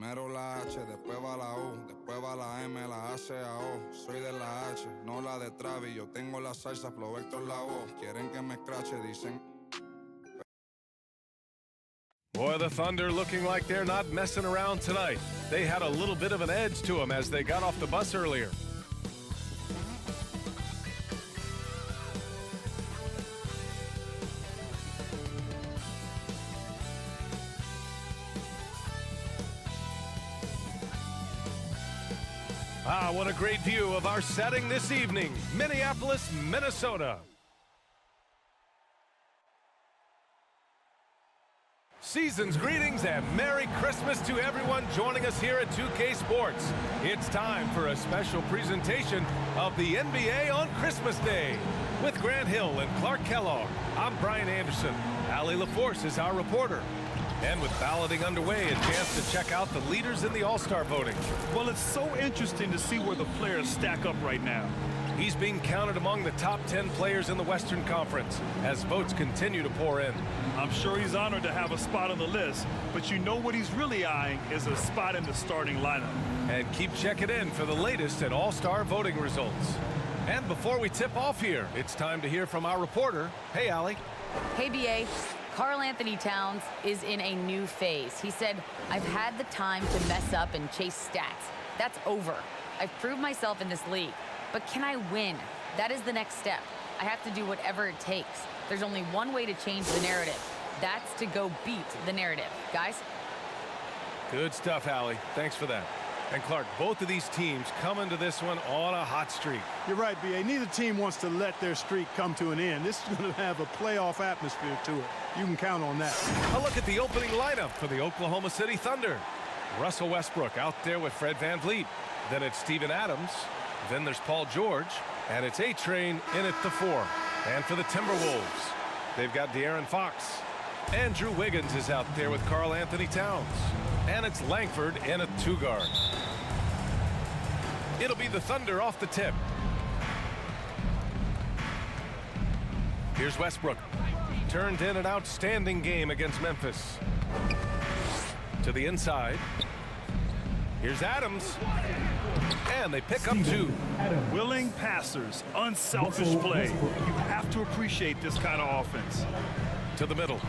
Primero la H, después va la U, después va la M, la A, C, A, O. Soy de la H, no la de Travis. Yo tengo la salsa, Flow Héctor la voz. Quieren que me escrache, dicen. Boy, the Thunder looking like they're not messing around tonight. They had a little bit of an edge to them as they got off the bus earlier. Ah, what a great view of our setting this evening, Minneapolis, Minnesota. Season's greetings and Merry Christmas to everyone joining us here at 2K Sports. It's time for a special presentation of the NBA on Christmas Day. With Grant Hill and Clark Kellogg, I'm Brian Anderson. Allie LaForce is our reporter. And with balloting underway, a chance to check out the leaders in the All-Star voting. Well, it's so interesting to see where the players stack up right now. He's being counted among the top 10 players in the Western Conference as votes continue to pour in. I'm sure he's honored to have a spot on the list, but you know what he's really eyeing is a spot in the starting lineup. And keep checking in for the latest at All-Star voting results. And before we tip off here, it's time to hear from our reporter. Hey, Allie. Hey, B.A. Karl Anthony Towns is in a new phase. He said, I've had the time to mess up and chase stats. That's over. I've proved myself in this league. But can I win? That is the next step. I have to do whatever it takes. There's only one way to change the narrative. That's to go beat the narrative. Guys? Good stuff, Allie. Thanks for that. And Clark, both of these teams come into this one on a hot streak. You're right, B.A. Neither team wants to let their streak come to an end. This is going to have a playoff atmosphere to it. You can count on that. A look at the opening lineup for the Oklahoma City Thunder. Russell Westbrook out there with Fred VanVleet. Then it's Steven Adams. Then there's Paul George. And it's A-Train in at the 4. And for the Timberwolves, they've got De'Aaron Fox. Andrew Wiggins is out there with Karl Anthony Towns. And it's Langford in a 2-guard. It'll be the Thunder off the tip. Here's Westbrook. Turned in an outstanding game against Memphis. To the inside. Here's Adams. And they pick up 2. Willing passers, unselfish play. You have to appreciate this kind of offense. To the middle.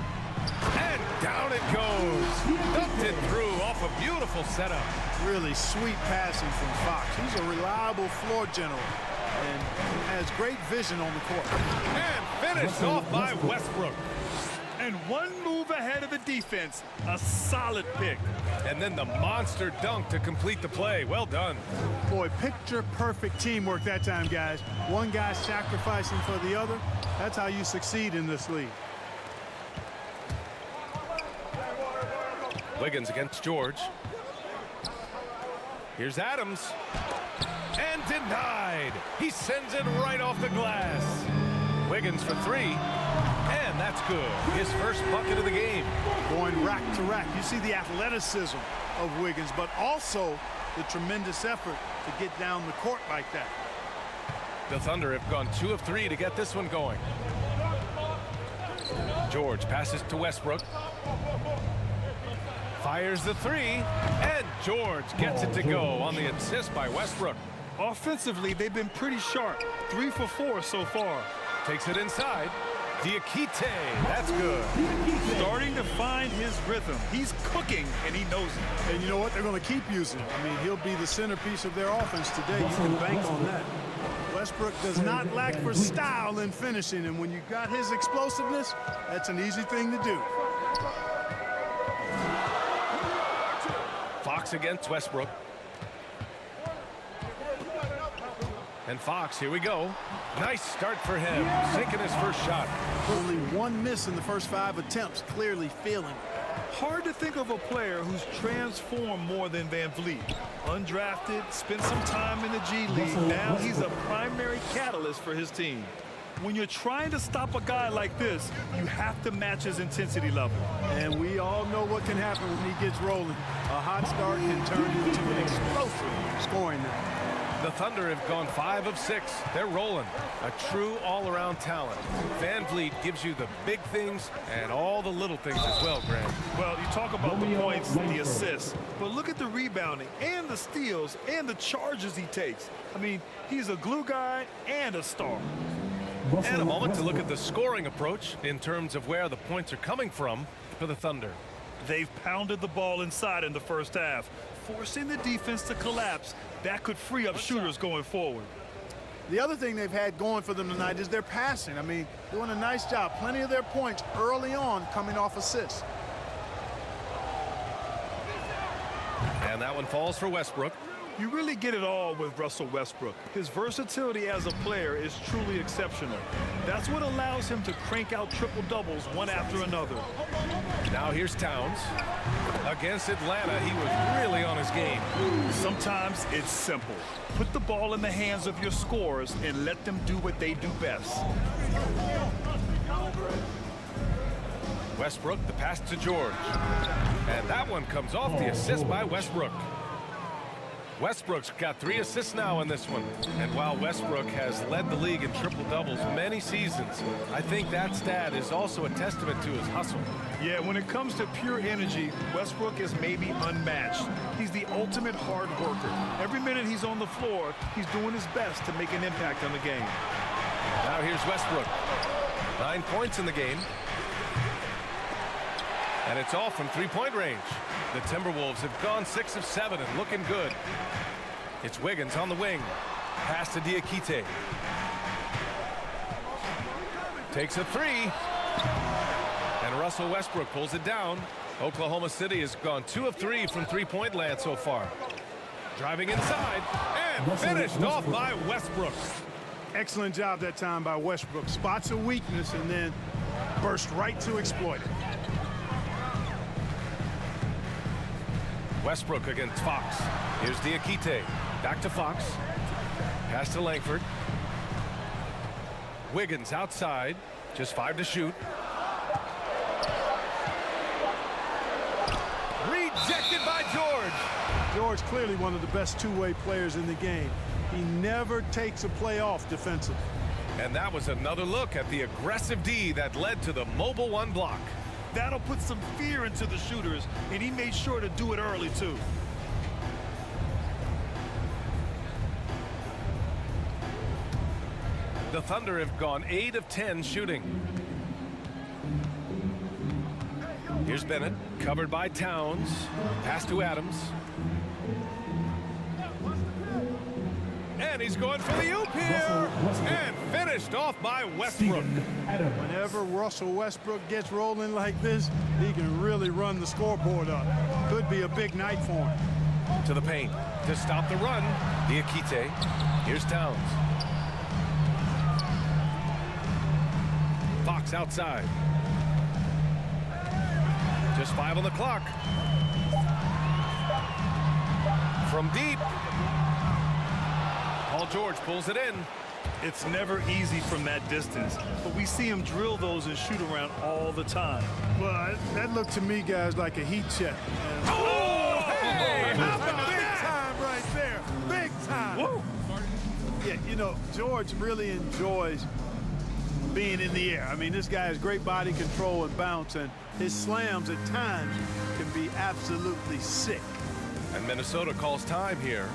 And down it goes. Dumped it through off a beautiful setup. Really sweet passing from Fox. He's a reliable floor general and has great vision on the court. And finished off by Westbrook. And one move ahead of the defense. A solid pick. And then the monster dunk to complete the play. Well done. Boy, picture-perfect teamwork that time, guys. One guy sacrificing for the other. That's how you succeed in this league. Wiggins against George. Here's Adams. And denied. He sends it right off the glass. Wiggins for 3. And that's good. His first bucket of the game. Going rack to rack. You see the athleticism of Wiggins, but also the tremendous effort to get down the court like that. The Thunder have gone 2 of 3 to get this one going. George passes to Westbrook. Fires the 3, and George gets it to go on the assist by Westbrook. Offensively, they've been pretty sharp. 3 for 4 so far. Takes it inside. Diakite, that's good. Starting to find his rhythm. He's cooking, and he knows it. And you know what? They're going to keep using him. I mean, he'll be the centerpiece of their offense today. You can bank on that. Westbrook does not lack for style in finishing, and when you got his explosiveness, that's an easy thing to do. Fox against Westbrook. And Fox, here we go. Nice start for him, sinking his first shot. Only one miss in the first 5 attempts, clearly feeling it. Hard to think of a player who's transformed more than VanVleet. Undrafted, spent some time in the G League. Now he's a primary catalyst for his team. When you're trying to stop a guy like this, you have to match his intensity level. And we all know what can happen when he gets rolling. A hot start can turn into an explosive scoring night. The Thunder have gone 5 of 6. They're rolling. A true all-around talent. Van Vliet gives you the big things and all the little things as well, Grant. Well, you talk about the points, the assists, but look at the rebounding and the steals and the charges he takes. I mean, he's a glue guy and a star. And a moment to look at the scoring approach in terms of where the points are coming from for the Thunder. They've pounded the ball inside in the first half, forcing the defense to collapse. That could free up shooters going forward. The other thing they've had going for them tonight is their passing. I mean, doing a nice job. Plenty of their points early on coming off assists. And that one falls for Westbrook. You really get it all with Russell Westbrook. His versatility as a player is truly exceptional. That's what allows him to crank out triple-doubles one after another. Now here's Towns. Against Atlanta, he was really on his game. Sometimes it's simple. Put the ball in the hands of your scorers and let them do what they do best. Westbrook, the pass to George. And that one comes off the assist by Westbrook. Westbrook's got 3 assists now in this one. And while Westbrook has led the league in triple-doubles many seasons, I think that stat is also a testament to his hustle. Yeah, when it comes to pure energy, Westbrook is maybe unmatched. He's the ultimate hard worker. Every minute he's on the floor, he's doing his best to make an impact on the game. Now here's Westbrook. 9 points in the game. And it's all from three-point range. The Timberwolves have gone 6 of 7 and looking good. It's Wiggins on the wing. Pass to Diakite. Takes a 3. And Russell Westbrook pulls it down. Oklahoma City has gone 2 of 3 from three-point land so far. Driving inside and finished off by Westbrook. Excellent job that time by Westbrook. Spots a weakness and then burst right to exploit it. Westbrook against Fox. Here's Diakite. Back to Fox. Pass to Langford. Wiggins outside. Just 5 to shoot. Rejected by George. George clearly one of the best two-way players in the game. He never takes a play off defensively. And that was another look at the aggressive D that led to the mobile 1 block. That'll put some fear into the shooters, and he made sure to do it early, too. The Thunder have gone 8 of 10 shooting. Here's Bennett, covered by Towns. Pass to Adams. And he's going for the oop here. And finished off by Westbrook. Whenever Russell Westbrook gets rolling like this, he can really run the scoreboard up. Could be a big night for him. To the paint. To stop the run, Diakite. Here's Towns. Fox outside. Just 5 on the clock. From deep. Paul George pulls it in. It's never easy from that distance, but we see him drill those and shoot around all the time. Well, that looked to me, guys, like a heat check. Oh, hey! How about Big that? time right there. Big time. Whoa. Yeah, you know, George really enjoys being in the air. I mean, this guy has great body control and bounce, and his slams at times can be absolutely sick. And Minnesota calls time here.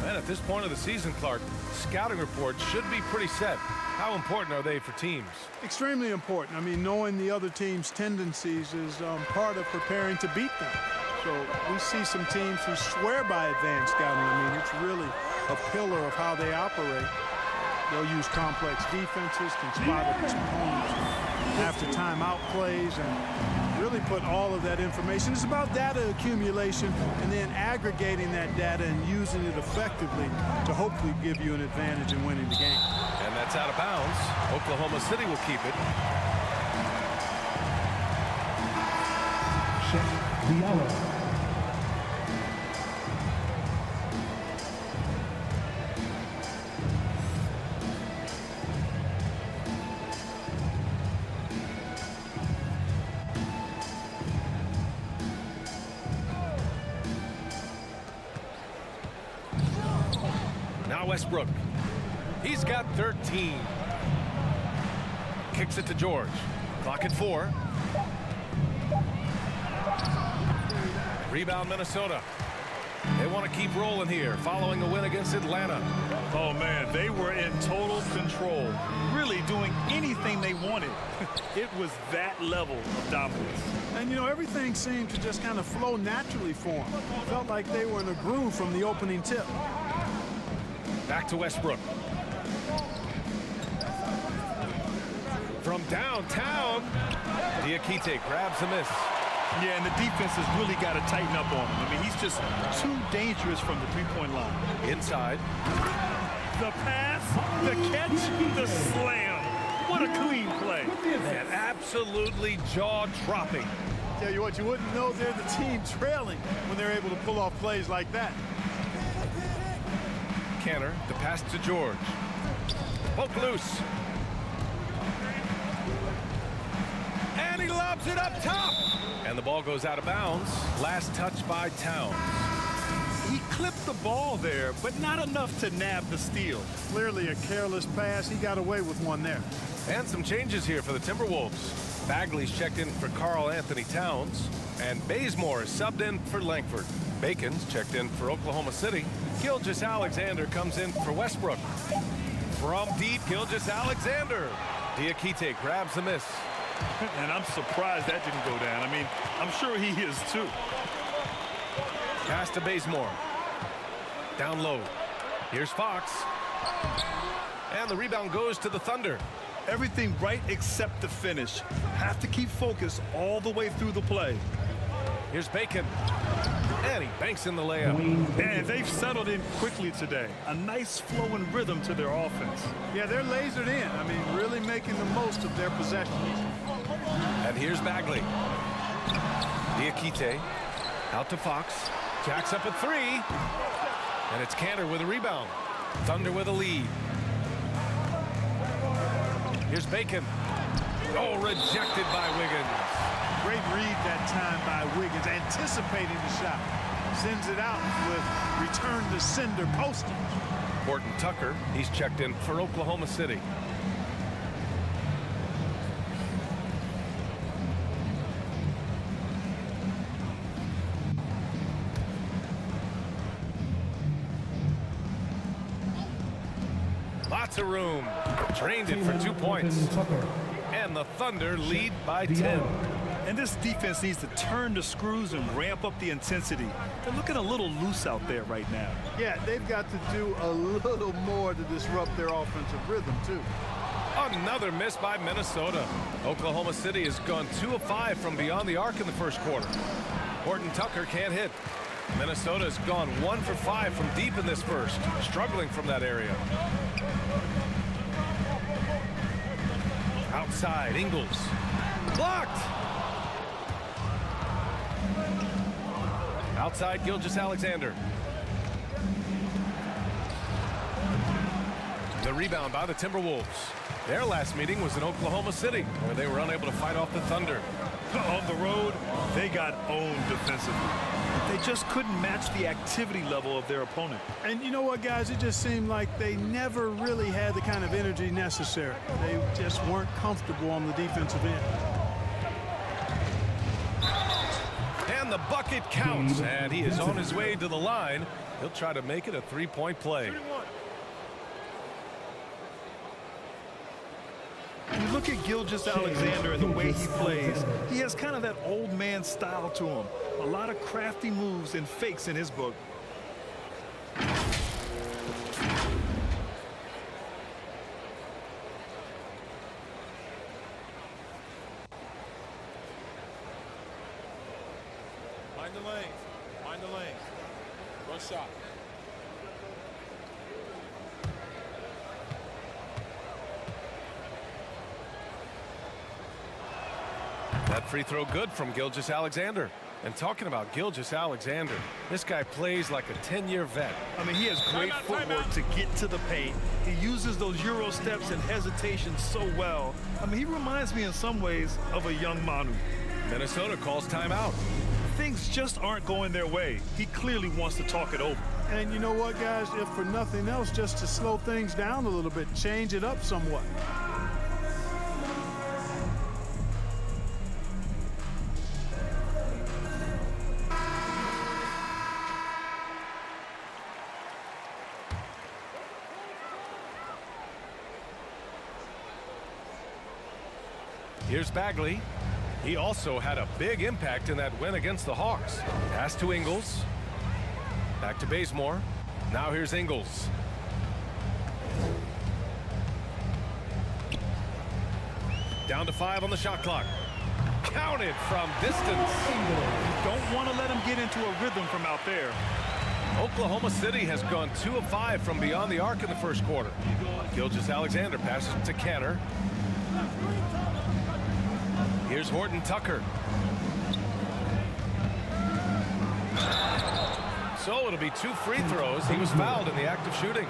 And at this point of the season, Clark, scouting reports should be pretty set. How important are they for teams? Extremely important. I mean, knowing the other team's tendencies is part of preparing to beat them. So we see some teams who swear by advanced scouting. I mean, it's really a pillar of how they operate. They'll use complex defenses, can spot opponents after timeout plays, and really put all of that information. It's about data accumulation and then aggregating that data and using it effectively to hopefully give you an advantage in winning the game. And that's out of bounds. Oklahoma City will keep it. Check the hour. Westbrook. He's got 13. Kicks it to George. Clock at 4. Rebound Minnesota. They want to keep rolling here following a win against Atlanta. Oh, man, they were in total control, really doing anything they wanted. It was that level of dominance. And, you know, everything seemed to just kind of flow naturally for them. Felt like they were in a groove from the opening tip. Back to Westbrook. From downtown, Diakite grabs a miss. Yeah, and the defense has really got to tighten up on him. I mean, he's just too dangerous from the three-point line. Inside. The pass, the catch, the slam. What a clean play. Man, absolutely jaw-dropping. Tell you what, you wouldn't know they're the team trailing when they're able to pull off plays like that. Canner, the pass to George. Poke loose. And he lobs it up top. And the ball goes out of bounds. Last touch by Towns. He clipped the ball there, but not enough to nab the steal. Clearly a careless pass. He got away with one there. And some changes here for the Timberwolves. Bagley's checked in for Karl Anthony Towns. And Bazemore is subbed in for Langford. Bacon's checked in for Oklahoma City. Gilgeous-Alexander comes in for Westbrook. From deep, Gilgeous-Alexander. Diakite grabs the miss. And I'm surprised that didn't go down. I mean, I'm sure he is too. Pass to Bazemore. Down low. Here's Fox. And the rebound goes to the Thunder. Everything right except the finish. Have to keep focused all the way through the play. Here's Bacon. And he banks in the layup. And they've settled in quickly today. A nice flow and rhythm to their offense. Yeah, they're lasered in. I mean, really making the most of their possessions. And here's Bagley. Diakite out to Fox. Jacks up at 3. And it's Cantor with a rebound. Thunder with a lead. Here's Bacon. Oh, rejected by Wiggins. Great read that time by Wiggins, anticipating the shot. Sends it out with return to sender postage. Horton Tucker, he's checked in for Oklahoma City. Lots of room. Drained it for 2 points. And the Thunder lead by 10. And this defense needs to turn the screws and ramp up the intensity. They're looking a little loose out there right now. Yeah, they've got to do a little more to disrupt their offensive rhythm, too. Another miss by Minnesota. Oklahoma City has gone 2 of 5 from beyond the arc in the first quarter. Horton Tucker can't hit. Minnesota's gone 1 for 5 from deep in this first, struggling from that area. Outside, Ingles. Blocked! Outside, Gilgeous-Alexander. The rebound by the Timberwolves. Their last meeting was in Oklahoma City, where they were unable to fight off the Thunder. On the road, they got owned defensively. They just couldn't match the activity level of their opponent. And you know what, guys? It just seemed like they never really had the kind of energy necessary. They just weren't comfortable on the defensive end. And the bucket counts, and he is on his way to the line. He'll try to make it a three-point play. You look at Gilgeous-Alexander and the way he plays, he has kind of that old man style to him. A lot of crafty moves and fakes in his book. Mind the lane. Mind the lane. Run shot. That free throw good from Gilgeous-Alexander. And talking about Gilgeous-Alexander, this guy plays like a 10-year vet. I mean, he has great footwork to get to the paint. He uses those Euro steps and hesitation so well. I mean, he reminds me in some ways of a young Manu. Minnesota calls timeout. Things just aren't going their way. He clearly wants to talk it over. And you know what, guys? If for nothing else, just to slow things down a little bit, change it up somewhat. Here's Bagley. He also had a big impact in that win against the Hawks. Pass to Ingles. Back to Bazemore. Now here's Ingles. Down to 5 on the shot clock. Counted from distance. Don't want to let him get into a rhythm from out there. Oklahoma City has gone 2 of 5 from beyond the arc in the first quarter. Gilgeous-Alexander passes to Canner. Here's Horton Tucker. So it'll be 2 free throws. He was fouled in the act of shooting.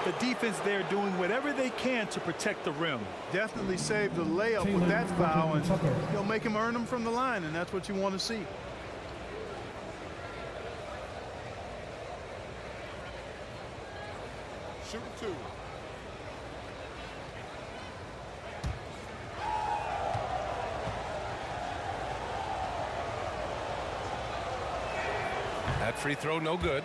The defense there doing whatever they can to protect the rim. Definitely saved the layup with that foul, and he'll make him earn them from the line, and that's what you want to see. Shoot 2. That free throw no good.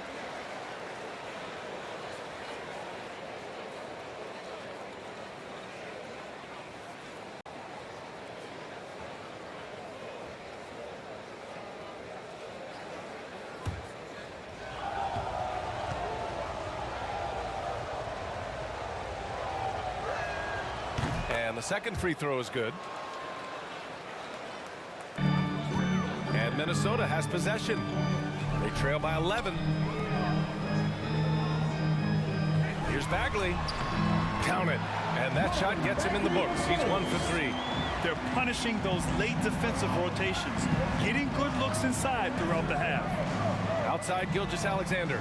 And the second free throw is good. And Minnesota has possession. They trail by 11. Here's Bagley. Count it. And that shot gets him in the books. He's 1 for 3. They're punishing those late defensive rotations, getting good looks inside throughout the half. Outside Gilgeous-Alexander.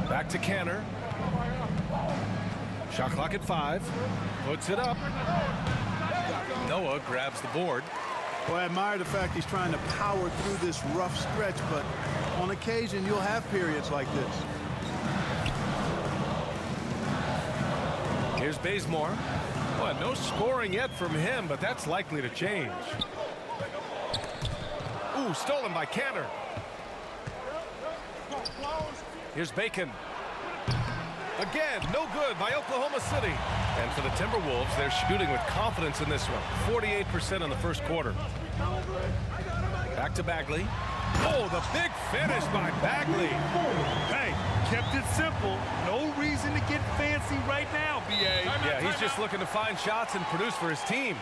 Back to Canner. Shot clock at 5. Puts it up. Noah grabs the board. Well, I admire the fact he's trying to power through this rough stretch, but on occasion you'll have periods like this. Here's Bazemore. Well, no scoring yet from him, but that's likely to change. Ooh, stolen by Canner. Here's Bacon. Again, no good by Oklahoma City. And for the Timberwolves, they're shooting with confidence in this one. 48% in the first quarter. Back to Bagley. Oh, the big finish by Bagley. Hey, kept it simple. No reason to get fancy right now, B.A. Yeah, he's just looking to find shots and produce for his team.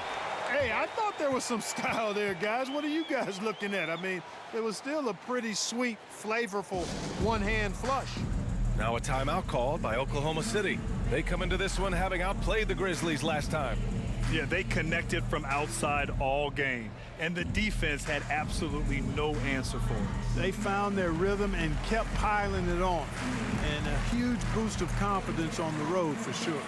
Hey, I thought there was some style there, guys. What are you guys looking at? I mean, it was still a pretty sweet, flavorful one-hand flush. Now a timeout called by Oklahoma City. They come into this one having outplayed the Grizzlies last time. Yeah, they connected from outside all game, and the defense had absolutely no answer for it. They found their rhythm and kept piling it on. And a huge boost of confidence on the road for sure.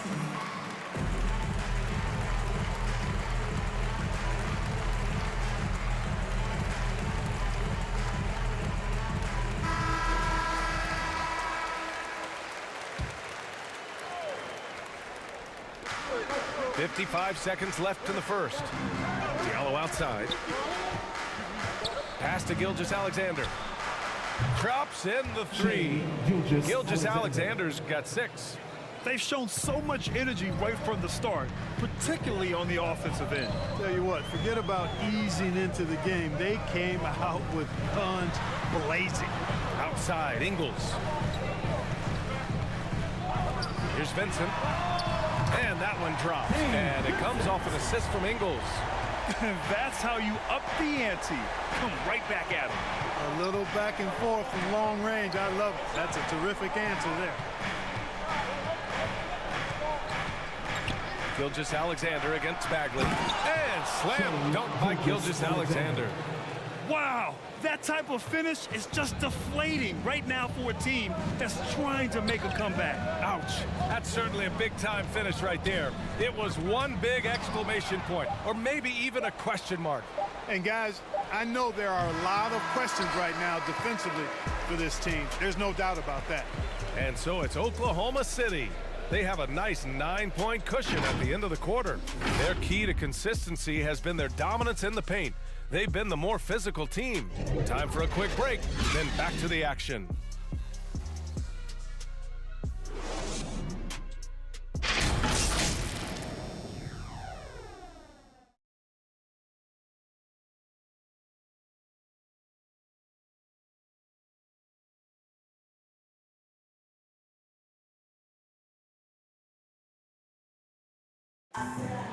.55 seconds left in the first. Diallo outside. Pass to Gilgeous-Alexander. Drops in the 3. Gilgeous-Alexander's got 6. They've shown so much energy right from the start, particularly on the offensive end. Tell you what, forget about easing into the game. They came out with guns blazing. Outside, Ingles. Here's Vincent. And that one drops. And it comes off an assist from Ingles. That's how you up the ante. Come right back at him. A little back and forth from long range. I love it. That's a terrific answer there. Gilgeous-Alexander against Bagley. And slam dunk by Gilgeous-Alexander. Wow, that type of finish is just deflating right now for a team that's trying to make a comeback. Ouch. That's certainly a big-time finish right there. It was one big exclamation point, or maybe even a question mark. And guys, I know there are a lot of questions right now defensively for this team. There's no doubt about that. And so it's Oklahoma City. They have a nice 9-point cushion at the end of the quarter. Their key to consistency has been their dominance in the paint. They've been the more physical team. Time for a quick break, then back to the action.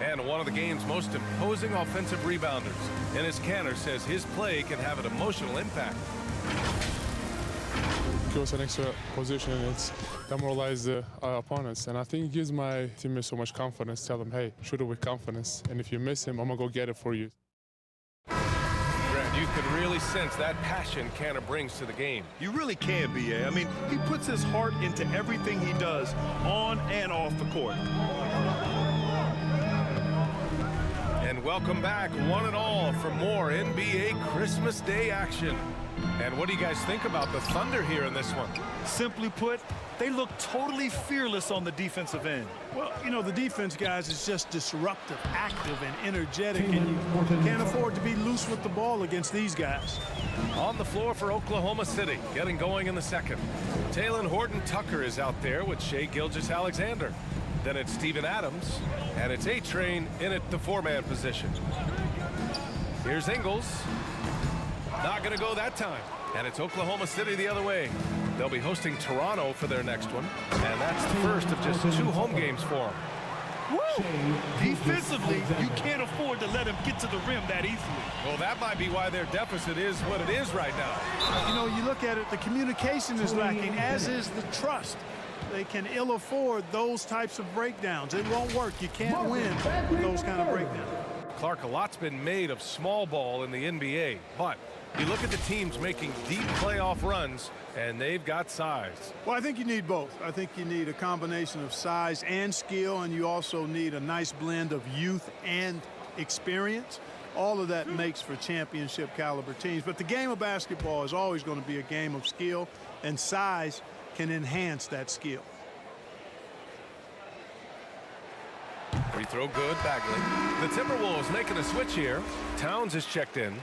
And one of the game's most imposing offensive rebounders. Enes Kanter says his play can have an emotional impact. Give us an extra position, it's demoralize the opponents. And I think it gives my teammates so much confidence. Tell them, hey, shoot it with confidence. And if you miss him, I'm going to go get it for you. Grant, you can really sense that passion Kanter brings to the game. You really can, B.A. I mean, he puts his heart into everything he does on and off the court. And welcome back, one and all, for more NBA Christmas Day action. And what do you guys think about the Thunder here in this one? Simply put, they look totally fearless on the defensive end. Well, you know, the defense, guys, is just disruptive, active, and energetic, and you can't afford to be loose with the ball against these guys. On the floor for Oklahoma City, getting going in the second. Talen Horton-Tucker is out there with Shai Gilgeous-Alexander. Then it's Steven Adams, and it's A-Train in at the four-man position. Here's Ingles. Not going to go that time. And it's Oklahoma City the other way. They'll be hosting Toronto for their next one. And that's the first of just 2 home games for them. Woo! Defensively, you can't afford to let him get to the rim that easily. Well, that might be why their deficit is what it is right now. You know, you look at it, the communication is lacking, as is the trust. They can ill afford those types of breakdowns. It won't work. You can't win with those kind of breakdowns. Clark, a lot's been made of small ball in the NBA, but you look at the teams making deep playoff runs, and they've got size. Well, I think you need both. I think you need a combination of size and skill, and you also need a nice blend of youth and experience. All of that makes for championship caliber teams. But the game of basketball is always going to be a game of skill, and size can enhance that skill. Free throw good, Bagley. The Timberwolves making a switch here. Towns is checked in.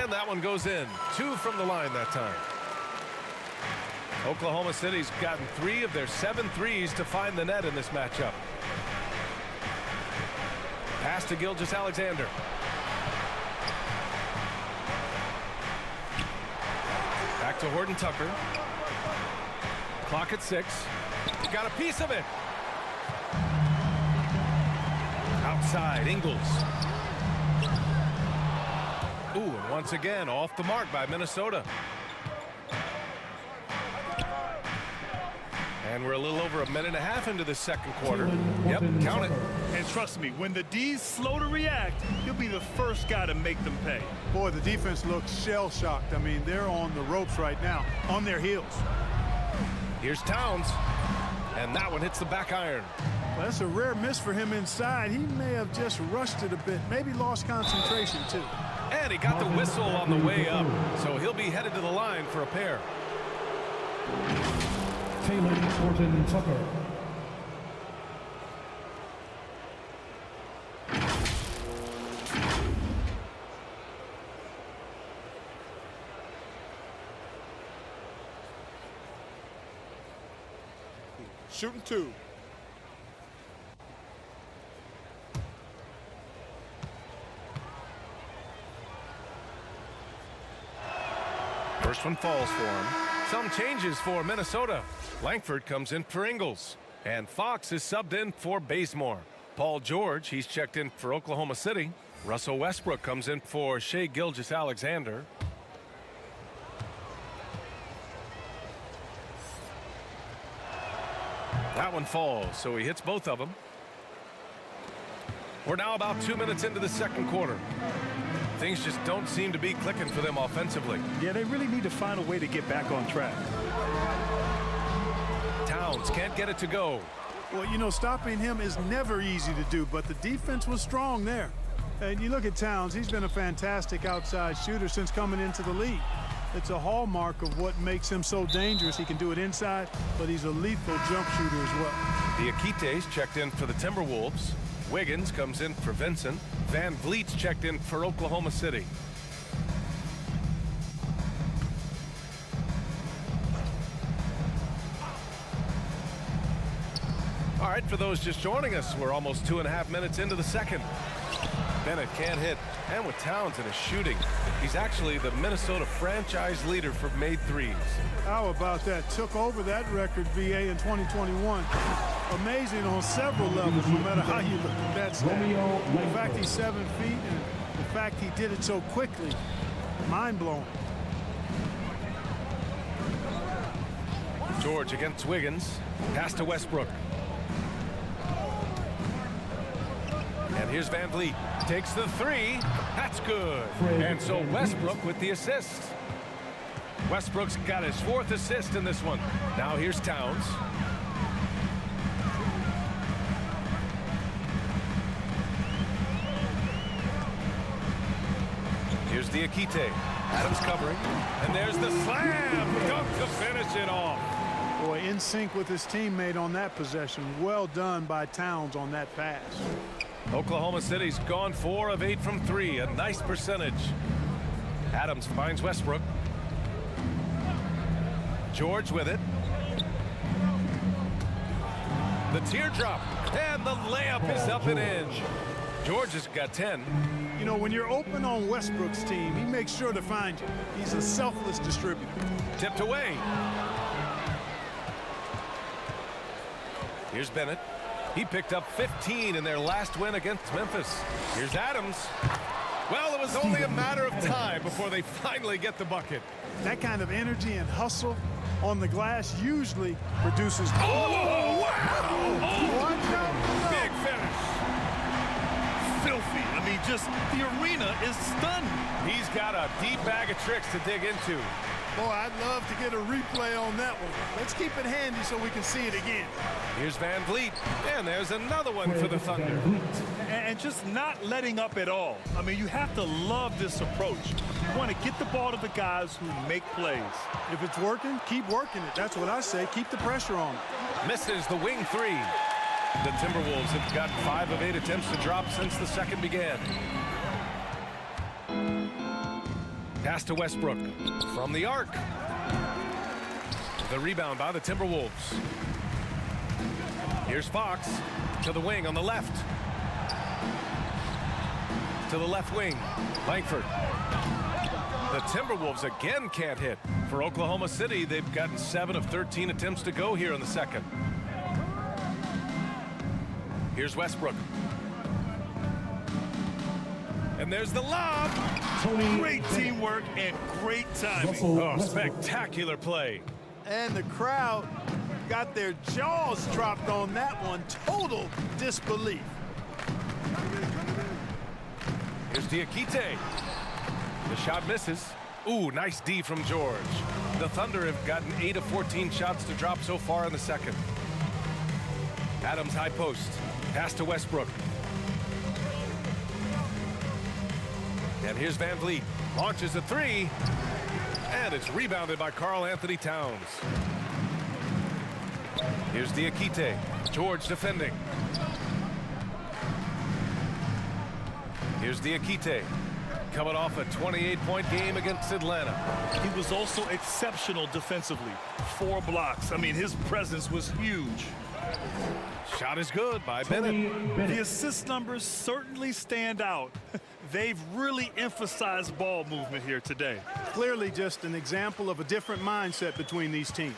And that one goes in. 2 from the line that time. Oklahoma City's gotten 3 of their 7 threes to find the net in this matchup. Pass to Gilgeous-Alexander. Back to Horton-Tucker. Clock at 6. Got a piece of it. Outside, Ingles. Ooh, and once again, off the mark by Minnesota. And we're a little over a minute and a half into the second quarter. Yep, count it. And trust me, when the D's slow to react, he'll be the first guy to make them pay. Boy, the defense looks shell-shocked. I mean, they're on the ropes right now, on their heels. Here's Towns, and that one hits the back iron. Well, that's a rare miss for him inside. He may have just rushed it a bit, maybe lost concentration, too. And he got the whistle on the way up, so he'll be headed to the line for a pair. Talen Horton-Tucker. Shooting 2. First one falls for him. Some changes for Minnesota. Langford comes in for Ingles. And Fox is subbed in for Bazemore. Paul George, he's checked in for Oklahoma City. Russell Westbrook comes in for Shai Gilgeous-Alexander. That one falls, so he hits both of them. We're now about 2 minutes into the second quarter. Things just don't seem to be clicking for them offensively. Yeah, they really need to find a way to get back on track. Towns can't get it to go. Well, you know, stopping him is never easy to do, but the defense was strong there. And you look at Towns, he's been a fantastic outside shooter since coming into the league. It's a hallmark of what makes him so dangerous. He can do it inside, but he's a lethal jump shooter as well. The Akites checked in for the Timberwolves. Wiggins comes in for Vincent. Van Vliet's checked in for Oklahoma City. All right, for those just joining us, we're almost 2.5 minutes into the second. Bennett can't hit, and with Towns in his shooting, he's actually the Minnesota franchise leader for made threes. How about that? Took over that record, VA, in 2021. Amazing on several levels, no matter how you look at that stat. The fact he's 7 feet and the fact he did it so quickly, mind-blowing. George against Wiggins. Pass to Westbrook. And here's Van Vliet. Takes the three. That's good. And so Westbrook with the assist. Westbrook's got his 4th assist in this one. Now here's Towns. Here's Diakite. Adams covering. And there's the slam. Dunk to finish it off. Boy, in sync with his teammate on that possession. Well done by Towns on that pass. Oklahoma City's gone 4 of 8 from 3. A nice percentage. Adams finds Westbrook. George with it. The teardrop. And the layup is up and in. George has got 10. You know, when you're open on Westbrook's team, he makes sure to find you. He's a selfless distributor. Tipped away. Here's Bennett. He picked up 15 in their last win against Memphis. Here's Adams. Well, it was only a matter of time before they finally get the bucket. That kind of energy and hustle on the glass usually produces... Oh, wow! Oh, big finish. Filthy. I mean, just the arena is stunned. He's got a deep bag of tricks to dig into. Boy, I'd love to get a replay on that one. Let's keep it handy so we can see it again. Here's Van Vliet, and there's another one for the Thunder. And just not letting up at all. I mean, you have to love this approach. You want to get the ball to the guys who make plays. If it's working, keep working it. That's what I say. Keep the pressure on it. Misses the wing three. The Timberwolves have gotten 5 of 8 attempts to drop since the second began. Pass to Westbrook from the arc. The rebound by the Timberwolves. Here's Fox to the wing on the left. To the left wing, Langford. The Timberwolves again can't hit. For Oklahoma City, they've gotten 7 of 13 attempts to go here in the second. Here's Westbrook. And there's the lob. Great teamwork and great timing. Oh, spectacular play. And the crowd got their jaws dropped on that one. Total disbelief. Here's Diakite. The shot misses. Ooh, nice D from George. The Thunder have gotten 8 of 14 shots to drop so far in the second. Adams high post. Pass to Westbrook. And here's Van Vliet. Launches a three. And it's rebounded by Karl Anthony Towns. Here's Diakite. George defending. Here's Diakite. Coming off a 28-point game against Atlanta. He was also exceptional defensively. 4 blocks. I mean, his presence was huge. Shot is good by Bennett. The assist numbers certainly stand out. They've really emphasized ball movement here today. Clearly just an example of a different mindset between these teams.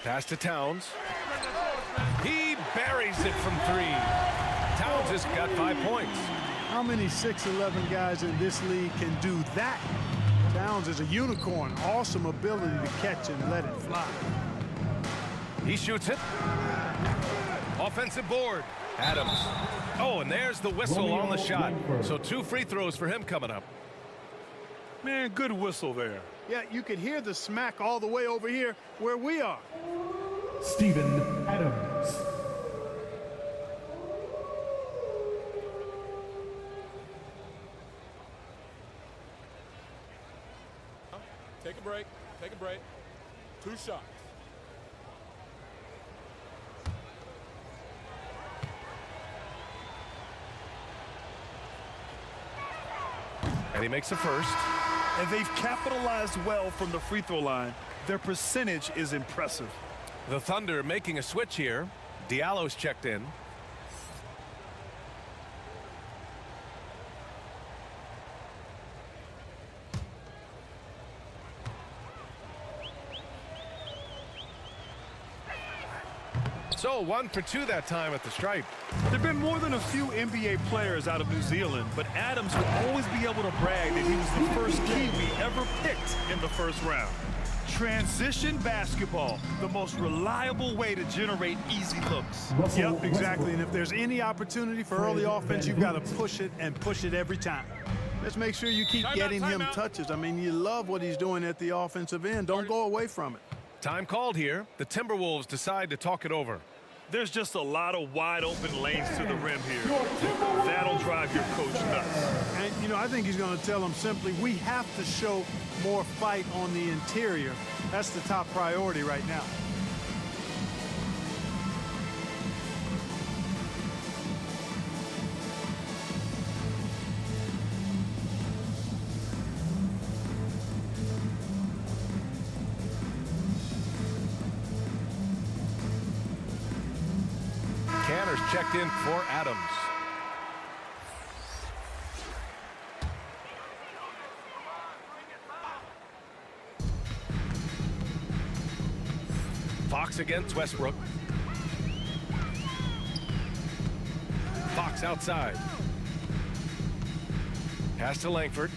Pass to Towns. He buries it from 3. Towns just got 5 points. How many 6'11" guys in this league can do that? Towns is a unicorn. Awesome ability to catch and let it fly. He shoots it. Offensive board. Adams. Oh, and there's the whistle on the shot. So 2 free throws for him coming up. Man, good whistle there. Yeah, you could hear the smack all the way over here where we are. Steven Adams. Take a break. Take a break. 2 shots. And he makes the first. And they've capitalized well from the free throw line. Their percentage is impressive. The Thunder making a switch here. Diallo's checked in. So 1 for 2 that time at the stripe. There have been more than a few NBA players out of New Zealand, but Adams would always be able to brag that he was the first Kiwi ever picked in the first round. Transition basketball, the most reliable way to generate easy looks. Yep, exactly. And if there's any opportunity for early offense, you've got to push it and push it every time. Let's make sure you keep getting him touches. I mean, you love what he's doing at the offensive end. Don't go away from it. Time called here. The Timberwolves decide to talk it over. There's just a lot of wide open lanes to the rim here. That'll drive your coach nuts. And, you know, I think he's going to tell them simply, we have to show more fight on the interior. That's the top priority right now. Canner's checked in for Adams. Fox against Westbrook. Fox outside. Pass to Langford.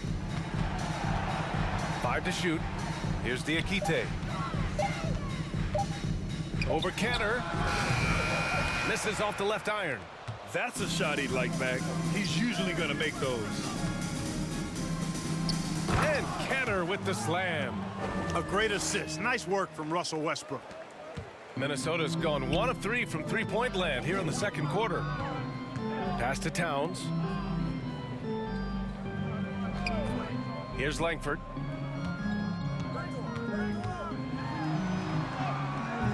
5 to shoot. Here's Diakite. Over Canner. Misses off the left iron. That's a shot he'd like back. He's usually going to make those. And Canner with the slam. A great assist. Nice work from Russell Westbrook. Minnesota's gone 1 of 3 from three-point land here in the second quarter. Pass to Towns. Here's Langford.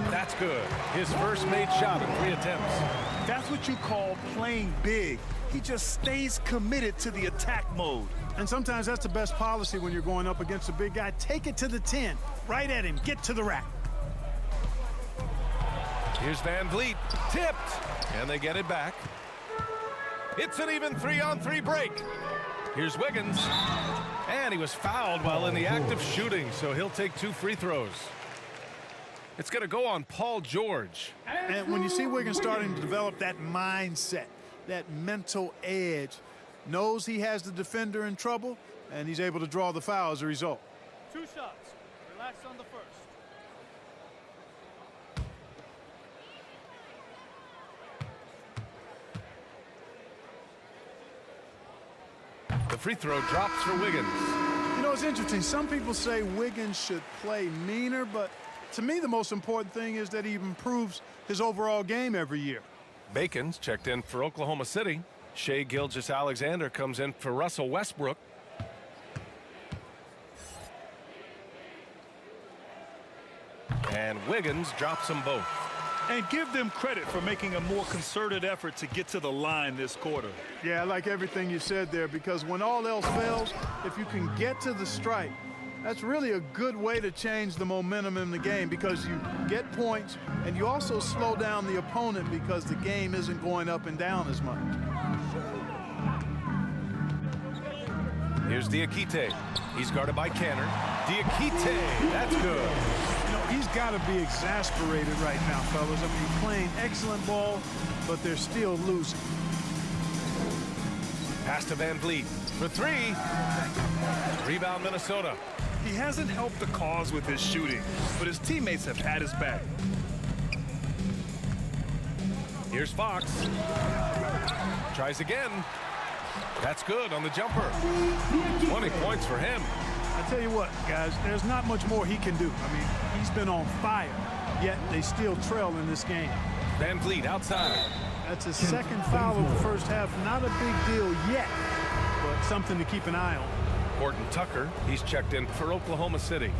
That's good. His first made shot in 3 attempts. That's what you call playing big. He just stays committed to the attack mode. And sometimes that's the best policy when you're going up against a big guy. Take it to the 10. Right at him. Get to the rack. Here's Van Vliet. Tipped. And they get it back. It's an even 3-on-3 break. Here's Wiggins. And he was fouled while in the act of shooting, so he'll take 2 free throws. It's going to go on Paul George. And when you see Wiggins starting to develop that mindset, that mental edge, knows he has the defender in trouble, and he's able to draw the foul as a result. 2 shots. Relax on the first. The free throw drops for Wiggins. You know, it's interesting. Some people say Wiggins should play meaner, but to me, the most important thing is that he improves his overall game every year. Bacon's checked in for Oklahoma City. Shai Gilgeous-Alexander comes in for Russell Westbrook. And Wiggins drops them both. And give them credit for making a more concerted effort to get to the line this quarter. Yeah, I like everything you said there, because when all else fails, if you can get to the stripe, that's really a good way to change the momentum in the game, because you get points and you also slow down the opponent because the game isn't going up and down as much. Here's Diakite. He's guarded by Canner. Diakite, that's good. You know, he's got to be exasperated right now, fellas. I mean, playing excellent ball, but they're still losing. Pass to Van Vliet for three. Rebound, Minnesota. He hasn't helped the cause with his shooting, but his teammates have had his back. Here's Fox. Tries again. That's good on the jumper. 20 points for him. I tell you what, guys, there's not much more he can do. I mean, he's been on fire, yet they still trail in this game. Van Vliet outside. That's his second foul of the first half. Not a big deal yet, but something to keep an eye on. Horton Tucker, he's checked in for Oklahoma City.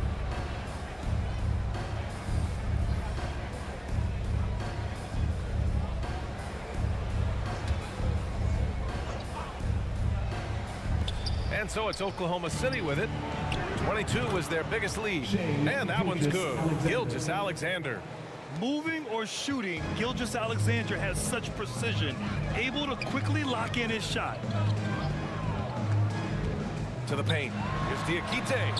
And so it's Oklahoma City with it. 22 was their biggest lead. And that one's good. Gilgeous-Alexander. Moving or shooting, Gilgeous-Alexander has such precision, able to quickly lock in his shot. To the paint. Here's Diakite.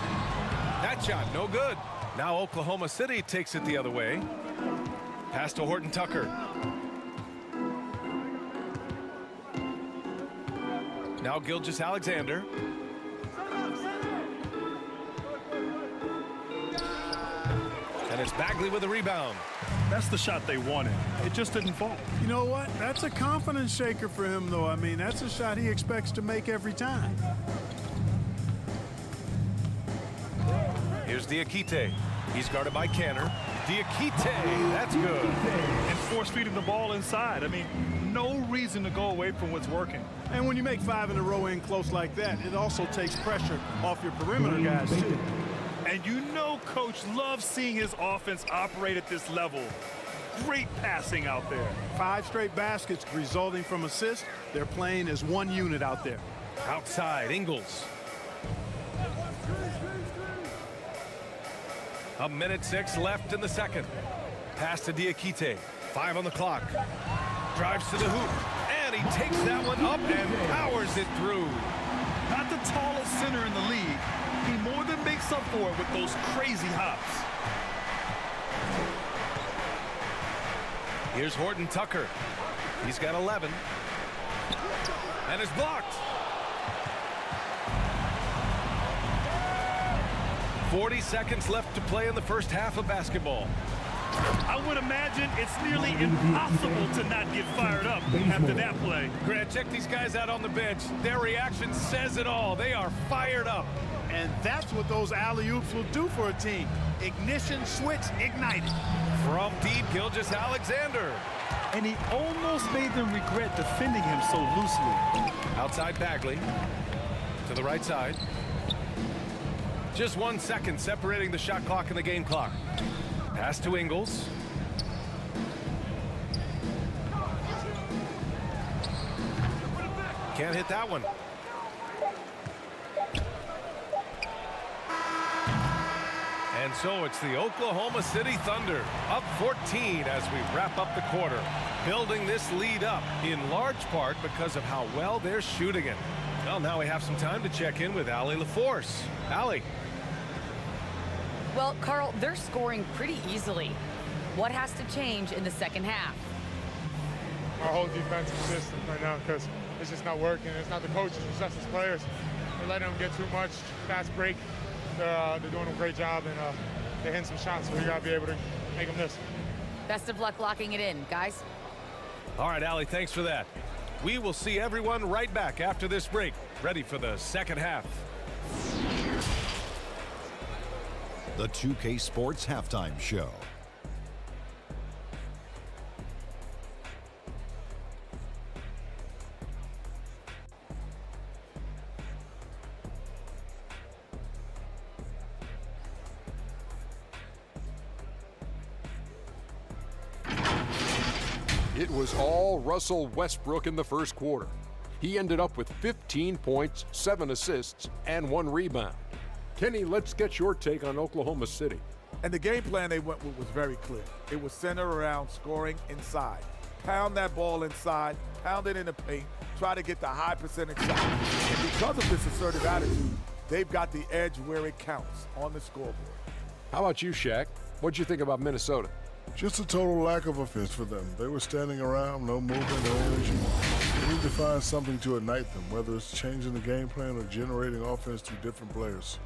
That shot, no good. Now Oklahoma City takes it the other way. Pass to Horton Tucker. Now Gilgeous-Alexander. And it's Bagley with the rebound. That's the shot they wanted. It just didn't fall. You know what? That's a confidence shaker for him, though. I mean, that's a shot he expects to make every time. Here's Diakite. He's guarded by Canner. Diakite, that's good. And force feeding the ball inside. I mean, no reason to go away from what's working. And when you make 5 in a row in close like that, it also takes pressure off your perimeter guys, too. And you know Coach loves seeing his offense operate at this level. Great passing out there. 5 straight baskets resulting from assists. They're playing as one unit out there. Outside, Ingles. A minute 6 left in the second. Pass to Diakite. 5 on the clock. Drives to the hoop. And he takes that one up and powers it through. Not the tallest center in the league. He more than makes up for it with those crazy hops. Here's Horton Tucker. He's got 11. And it's blocked. 40 seconds left to play in the first half of basketball. I would imagine it's nearly impossible to not get fired up after that play. Grant, check these guys out on the bench. Their reaction says it all. They are fired up. And that's what those alley-oops will do for a team. Ignition switch ignited. From deep, Gilgeous-Alexander. And he almost made them regret defending him so loosely. Outside Bagley. To the right side. Just 1 second separating the shot clock and the game clock. Pass to Ingles. Can't hit that one. And so it's the Oklahoma City Thunder up 14 as we wrap up the quarter. Building this lead up in large part because of how well they're shooting it. Well, now we have some time to check in with Allie LaForce. Allie. Well, Carl, they're scoring pretty easily. What has to change in the second half? Our whole defensive system right now, because it's just not working. It's not the coaches, it's just the players. They're letting them get too much fast break. They're doing a great job, and they're hitting some shots, so we got to be able to make them miss. Best of luck locking it in, guys. All right, Allie, thanks for that. We will see everyone right back after this break, ready for the second half. The 2K Sports Halftime Show. It was all Russell Westbrook in the first quarter. He ended up with 15 points, 7 assists, and 1 rebound. Kenny, let's get your take on Oklahoma City. And the game plan they went with was very clear. It was centered around scoring inside. Pound that ball inside, pound it in the paint, try to get the high percentage shot. And because of this assertive attitude, they've got the edge where it counts on the scoreboard. How about you, Shaq? What'd you think about Minnesota? Just a total lack of offense for them. They were standing around, no movement, no energy. They need to find something to ignite them, whether it's changing the game plan or generating offense through different players.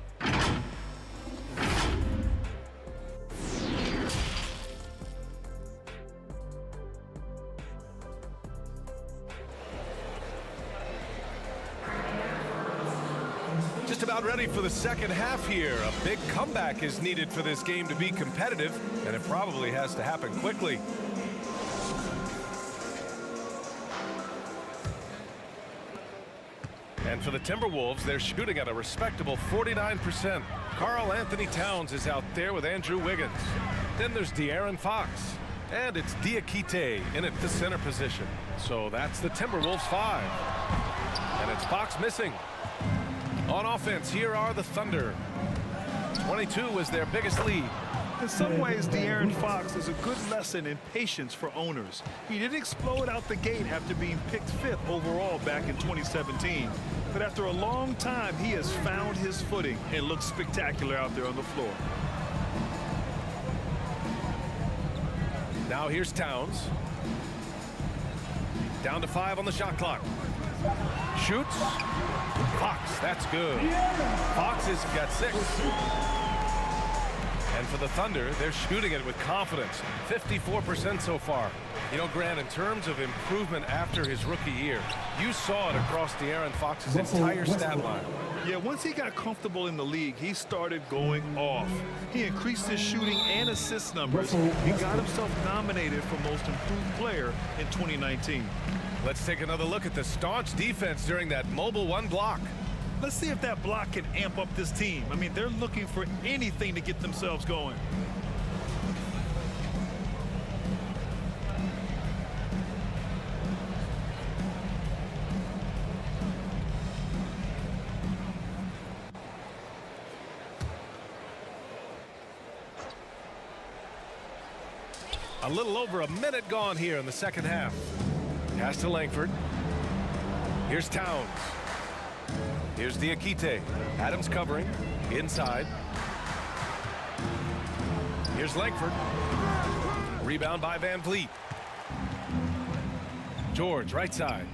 Just about ready for the second half here. A big comeback is needed for this game to be competitive, and it probably has to happen quickly. And for the Timberwolves, they're shooting at a respectable 49%. Karl Anthony Towns is out there with Andrew Wiggins. Then there's De'Aaron Fox. And it's Diakite in at the center position. So that's the Timberwolves 5. And it's Fox missing. On offense, here are the Thunder. 22 was their biggest lead. In some ways, De'Aaron Fox is a good lesson in patience for owners. He didn't explode out the gate after being picked 5th overall back in 2017. But after a long time, he has found his footing and looks spectacular out there on the floor. Now here's Towns. Down to 5 on the shot clock. Shoots. Fox, that's good. Fox has got 6. And for the Thunder, they're shooting it with confidence. 54% so far. You know, Grant, in terms of improvement after his rookie year, you saw it across De'Aaron Fox's entire stat line. Yeah, once he got comfortable in the league, he started going off. He increased his shooting and assist numbers and got himself nominated for Most Improved Player in 2019. Let's take another look at the staunch defense during that mobile 1 block. Let's see if that block can amp up this team. I mean, they're looking for anything to get themselves going. A little over a minute gone here in the second half. Pass to Langford. Here's Towns. Here's Diakite. Adams covering. Inside. Here's Langford. Rebound by Van Vliet. George, right side.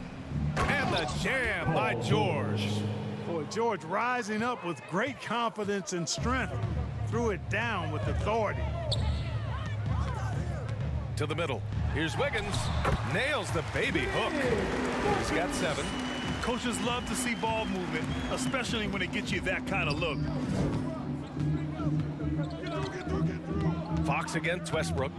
And the jam by George. Boy, George rising up with great confidence and strength. Threw it down with authority. To the middle. Here's Wiggins. Nails the baby hook. He's got 7. Coaches love to see ball movement, especially when it gets you that kind of look. Fox against Westbrook.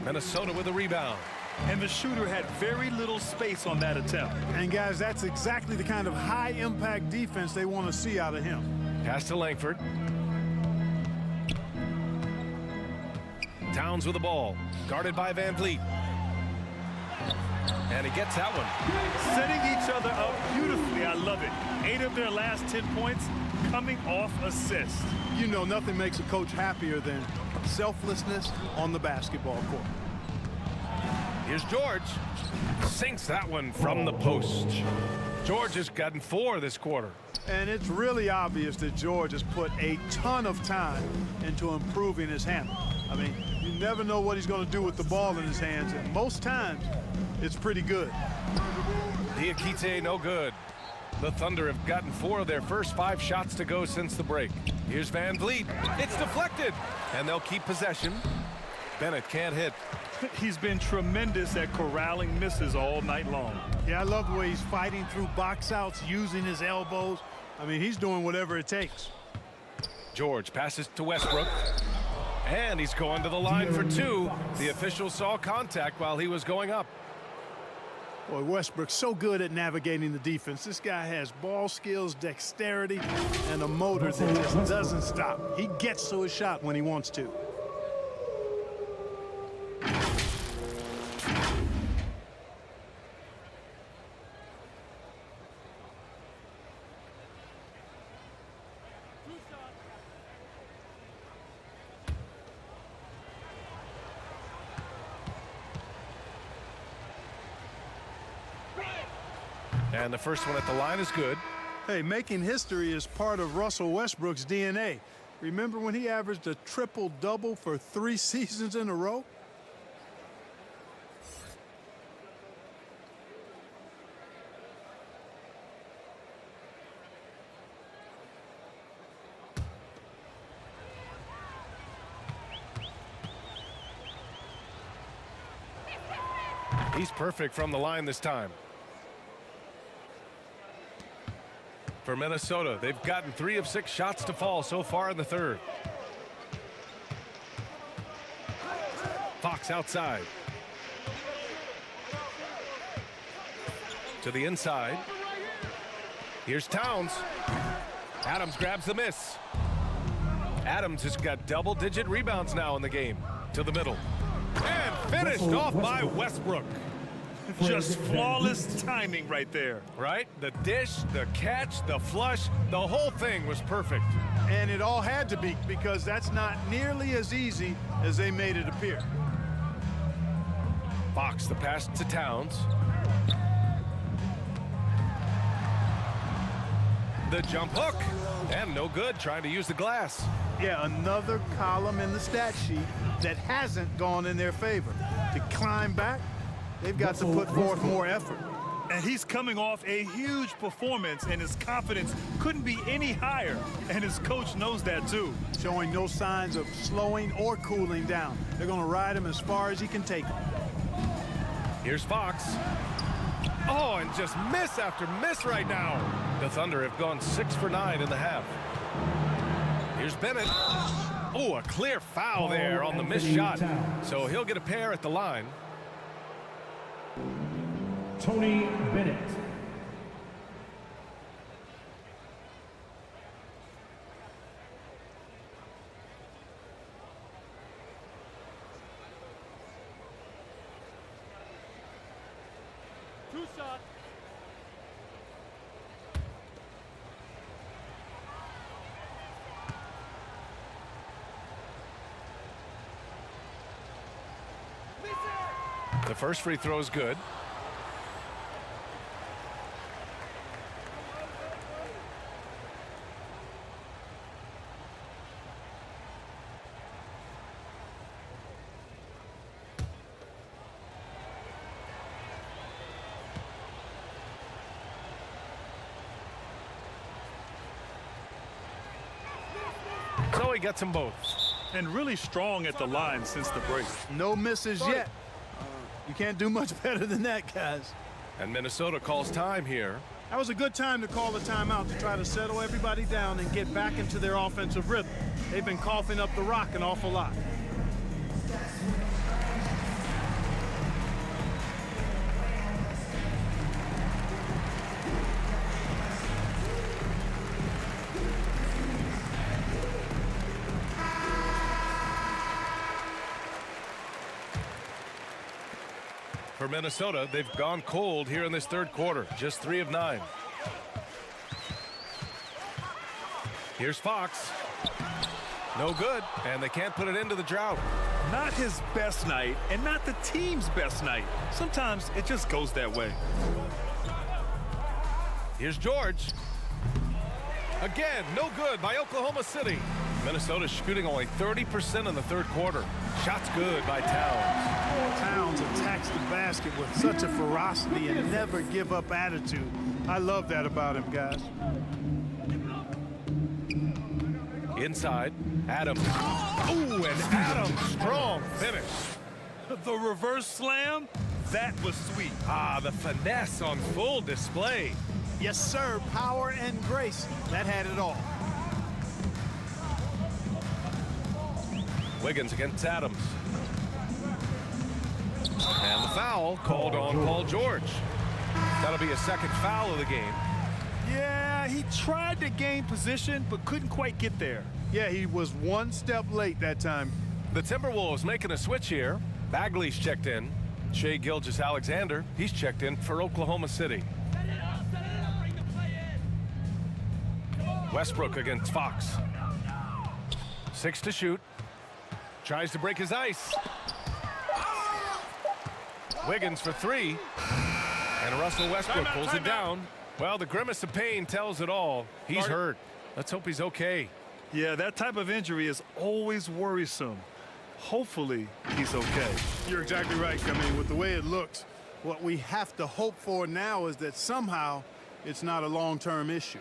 Minnesota with a rebound. And the shooter had very little space on that attempt. And guys, that's exactly the kind of high-impact defense they want to see out of him. Pass to Langford. Towns with the ball. Guarded by Van Vliet. And he gets that one. Setting each other up beautifully. I love it. 8 of their last 10 points coming off assists. You know, nothing makes a coach happier than selflessness on the basketball court. Here's George. Sinks that one from the post. George has gotten 4 this quarter. And it's really obvious that George has put a ton of time into improving his handle. I mean, you never know what he's going to do with the ball in his hands, and most times it's pretty good. Diakite no good. The Thunder have gotten 4 of their first 5 shots to go since the break. Here's Van Vliet. It's deflected, and they'll keep possession. Bennett can't hit. He's been tremendous at corralling misses all night long. Yeah, I love the way he's fighting through box outs, using his elbows. I mean, he's doing whatever it takes. George passes to Westbrook. And he's going to the line for 2. The official saw contact while he was going up. Boy, Westbrook's so good at navigating the defense. This guy has ball skills, dexterity, and a motor that just doesn't stop. He gets to his shot when he wants to. And the first one at the line is good. Hey, making history is part of Russell Westbrook's DNA. Remember when he averaged a triple-double for 3 seasons in a row? He's perfect from the line this time. For Minnesota, they've gotten 3 of 6 shots to fall so far in the third. Fox outside. To the inside. Here's Towns. Adams grabs the miss. Adams has got double-digit rebounds now in the game. To the middle. And finished off by Westbrook. Just flawless timing right there. Right? The dish, the catch, the flush, the whole thing was perfect. And it all had to be, because that's not nearly as easy as they made it appear. Fox, the pass to Towns. The jump hook. And no good, trying to use the glass. Yeah, another column in the stat sheet that hasn't gone in their favor. To climb back, they've got to put forth more effort. And he's coming off a huge performance, and his confidence couldn't be any higher. And his coach knows that too. Showing no signs of slowing or cooling down. They're going to ride him as far as he can take him. Here's Fox. Oh, and just miss after miss right now. The Thunder have gone 6 for 9 in the half. Here's Bennett. Oh, a clear foul there on the missed shot. So he'll get a pair at the line. Tony Bennett. The first free throw is good. So he gets them both. And really strong at the line since the break. No misses yet. You can't do much better than that, guys. And Minnesota calls time here. That was a good time to call the timeout to try to settle everybody down and get back into their offensive rhythm. They've been coughing up the rock an awful lot. For Minnesota, they've gone cold here in this third quarter. Just 3 of 9. Here's Fox. No good, and they can't put it into the drought. Not his best night, and not the team's best night. Sometimes it just goes that way. Here's George. Again, no good by Oklahoma City. Minnesota's shooting only 30% in the third quarter. Shots good by Towns. Towns attacks the basket with such a ferocity and never give up attitude. I love that about him, guys. Inside, Adams. Ooh, and Adams, strong finish. The reverse slam, that was sweet. Ah, the finesse on full display. Yes, sir, power and grace. That had it all. Wiggins against Adams. And the foul called on Paul George. That'll be a second foul of the game. Yeah, he tried to gain position, but couldn't quite get there. Yeah, he was one step late that time. The Timberwolves making a switch here. Bagley's checked in. Shai Gilgeous-Alexander, he's checked in for Oklahoma City. Westbrook against Fox. 6 to shoot. Tries to break his ice. Wiggins for 3. And Russell Westbrook pulls it down. Well, the grimace of pain tells it all. He's hurt. Let's hope he's okay. Yeah, that type of injury is always worrisome. Hopefully, he's okay. You're exactly right. I mean, with the way it looks, what we have to hope for now is that somehow it's not a long-term issue.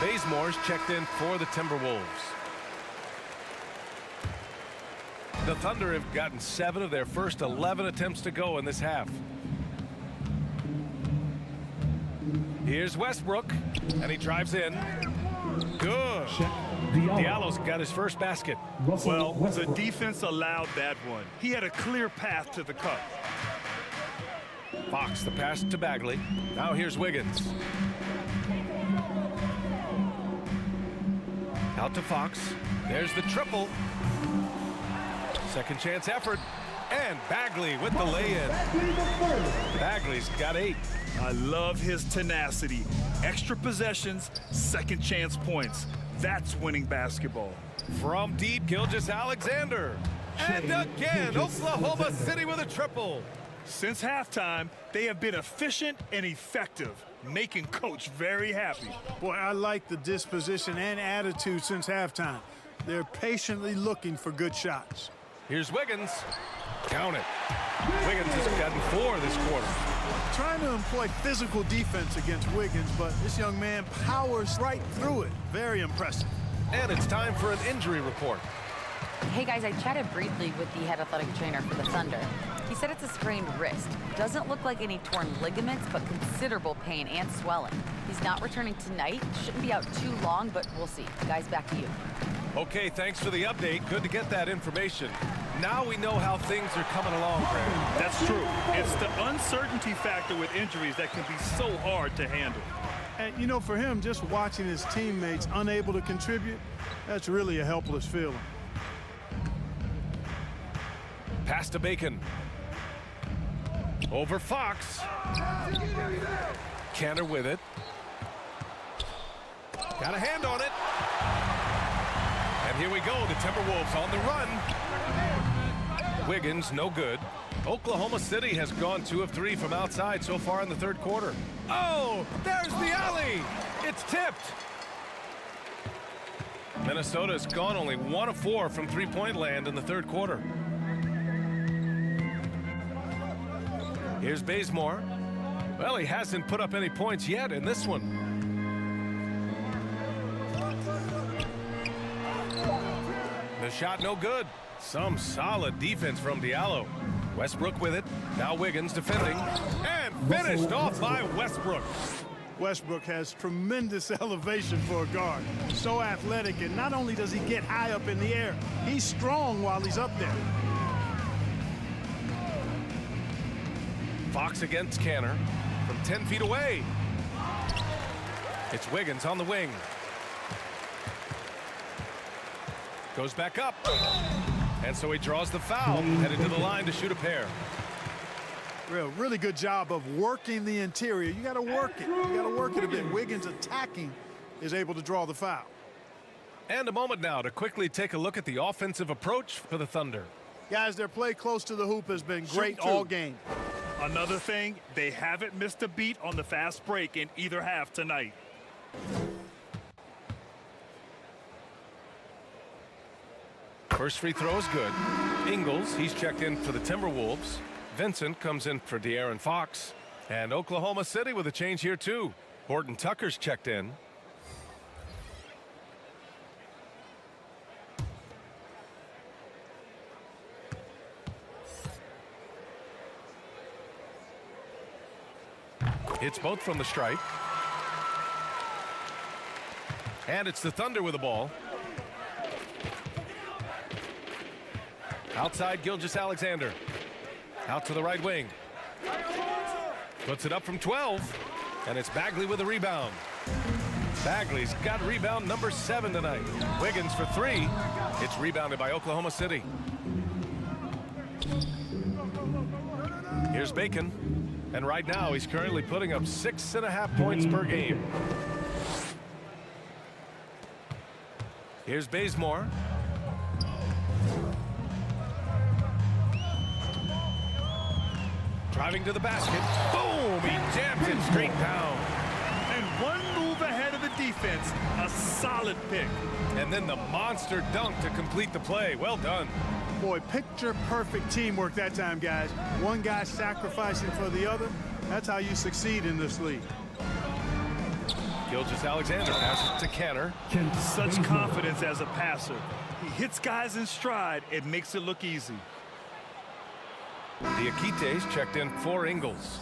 Bazemore's checked in for the Timberwolves. The Thunder have gotten 7 of their first 11 attempts to go in this half. Here's Westbrook, and he drives in. Good. Diallo's got his first basket. Well, the defense allowed that one. He had a clear path to the cup. Fox, the pass to Bagley. Now here's Wiggins. Out to Fox. There's the triple. Second chance effort. And Bagley with the lay-in. Bagley's got 8. I love his tenacity. Extra possessions, second chance points. That's winning basketball. From deep, Gilgeous-Alexander. And again, Oklahoma City with a triple. Since halftime, they have been efficient and effective, making Coach very happy. Boy, I like the disposition and attitude since halftime. They're patiently looking for good shots. Here's Wiggins. Count it. Wiggins has gotten 4 this quarter. Trying to employ physical defense against Wiggins, but this young man powers right through it. Very impressive. And it's time for an injury report. Hey guys, I chatted briefly with the head athletic trainer for the Thunder. He said it's a sprained wrist. Doesn't look like any torn ligaments, but considerable pain and swelling. He's not returning tonight. Shouldn't be out too long, but we'll see. Guys, back to you. Okay, thanks for the update. Good to get that information. Now we know how things are coming along, Brad. That's true. It's the uncertainty factor with injuries that can be so hard to handle. And, you know, for him, just watching his teammates unable to contribute, that's really a helpless feeling. Pass to Bacon. Over Fox. Cantor with it. Got a hand on it. And here we go, the Timberwolves on the run. Wiggins, no good. Oklahoma City has gone 2 of 3 from outside so far in the third quarter. Oh, there's the alley. It's tipped. Minnesota's gone only 1 of 4 from three-point land in the third quarter. Here's Bazemore. Well, he hasn't put up any points yet in this one. The shot no good. Some solid defense from Diallo. Westbrook with it. Now Wiggins defending. And finished off by Westbrook. Westbrook has tremendous elevation for a guard. So athletic, and not only does he get high up in the air, he's strong while he's up there. Fox against Cantor from 10 feet away. It's Wiggins on the wing. Goes back up. And so he draws the foul, headed to the line to shoot a pair. Really good job of working the interior. You got to work it. You got to work it a bit. Wiggins attacking is able to draw the foul. And a moment now to quickly take a look at the offensive approach for the Thunder. Guys, their play close to the hoop has been great all game. Another thing, they haven't missed a beat on the fast break in either half tonight. First free throw is good. Ingles, he's checked in for the Timberwolves. Vincent comes in for De'Aaron Fox. And Oklahoma City with a change here too. Horton Tucker's checked in. It's both from the stripe. And it's the Thunder with the ball. Outside Gilgeous-Alexander. Out to the right wing. Puts it up from 12. And it's Bagley with a rebound. Bagley's got rebound number 7 tonight. Wiggins for 3. It's rebounded by Oklahoma City. Here's Bacon. And right now he's currently putting up 6.5 points per game. Here's Bazemore. Driving to the basket. Boom! He jams it straight down. And one move ahead of the defense. A solid pick. And then the monster dunk to complete the play. Well done. Boy, picture-perfect teamwork that time, guys. One guy sacrificing for the other. That's how you succeed in this league. Gilgeous-Alexander passes to Canner. Such confidence as a passer. He hits guys in stride. It makes it look easy. Diakites checked in for Ingles.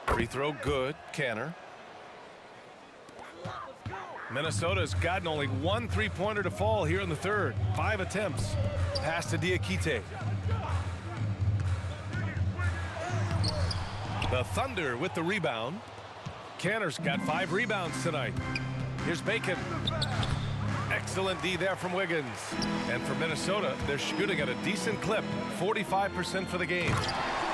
Free throw good, Canner. Minnesota's gotten only one three-pointer to fall here in the third. 5 attempts. Pass to Diakite. The Thunder with the rebound. Canner's got 5 rebounds tonight. Here's Bacon. Excellent D there from Wiggins. And for Minnesota, they're shooting at a decent clip. 45% for the game.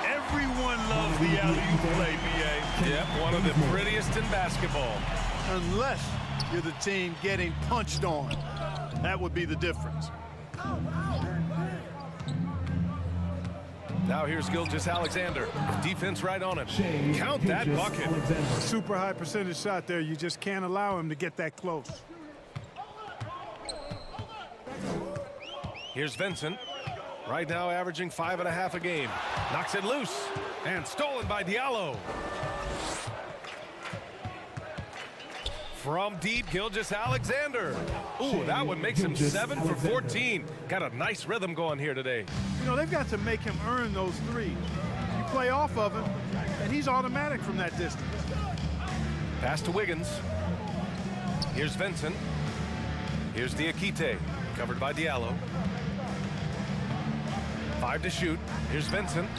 Everyone loves the alley-oop play, B.A. Yep, one of the prettiest in basketball. Unless you're the team getting punched on. That would be the difference. Now here's Gilgeous-Alexander. Defense right on him. Count that bucket. Super high percentage shot there. You just can't allow him to get that close. Here's Vincent. Right now averaging 5.5 a game. Knocks it loose. And stolen by Diallo. From deep, Gilgeous-Alexander. Ooh, that one makes him 7 for 14. Got a nice rhythm going here today. You know, they've got to make him earn those threes. You play off of him, and he's automatic from that distance. Pass to Wiggins. Here's Vincent. Here's Diakite. Covered by Diallo. 5 to shoot. Here's Vincent.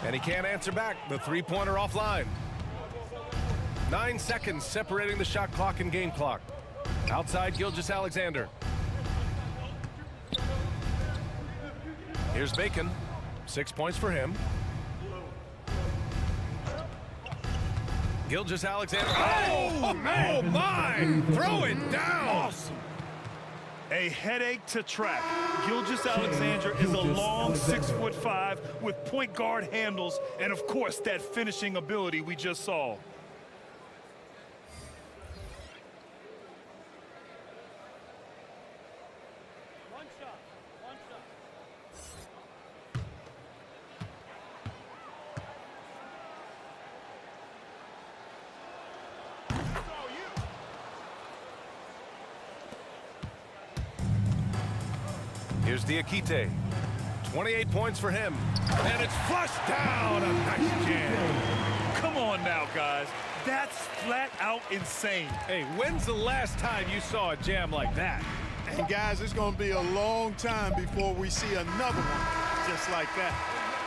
And he can't answer back. The three-pointer offline. 9 seconds separating the shot clock and game clock. Outside Gilgeous-Alexander. Here's Bacon. 6 points for him. Gilgeous-Alexander. Oh, my! Throw it down! Awesome. A headache to track. Gilgeous-Alexander is a long 6'5" with point guard handles and, of course, that finishing ability we just saw. Here's Diakite. 28 points for him. And it's flushed down. A nice jam. Come on now, guys. That's flat out insane. Hey, when's the last time you saw a jam like that? And guys, it's going to be a long time before we see another one just like that.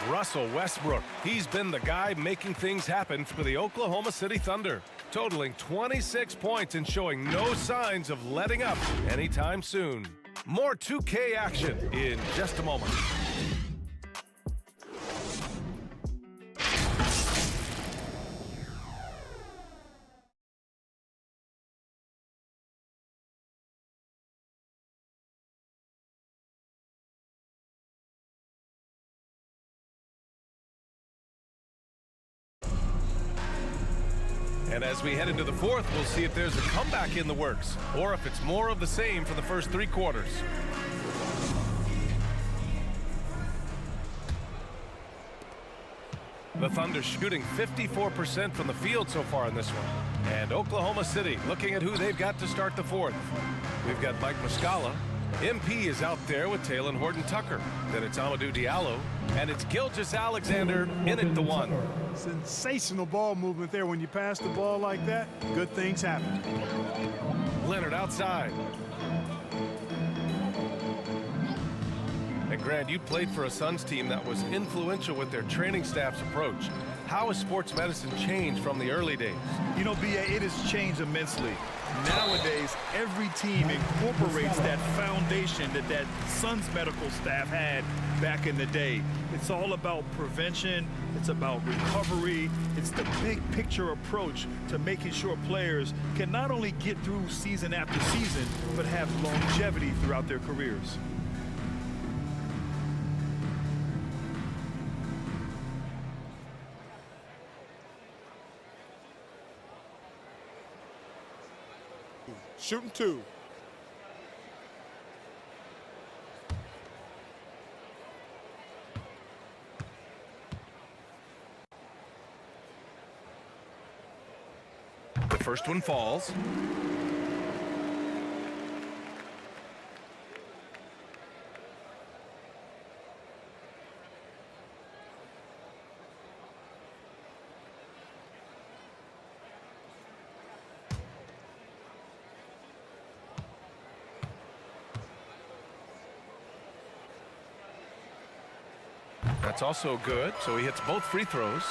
Russell Westbrook. He's been the guy making things happen for the Oklahoma City Thunder, totaling 26 points and showing no signs of letting up anytime soon. More 2K action in just a moment. And as we head into the fourth, we'll see if there's a comeback in the works or if it's more of the same for the first 3 quarters. The Thunder shooting 54% from the field so far in this one. And Oklahoma City looking at who they've got to start the fourth. We've got Mike Muscala. MP is out there with Talen Horton-Tucker. Then it's Amadou Diallo. And it's Gilgeous-Alexander in at the 1. Sensational ball movement there. When you pass the ball like that, good things happen. Leonard outside. And Grant, you played for a Suns team that was influential with their training staff's approach. How has sports medicine changed from the early days? You know, B.A., it has changed immensely. Nowadays, every team incorporates that foundation that Suns medical staff had back in the day. It's all about prevention. It's about recovery. It's the big picture approach to making sure players can not only get through season after season, but have longevity throughout their careers. Shooting 2. The first one falls. That's also good, so he hits both free throws.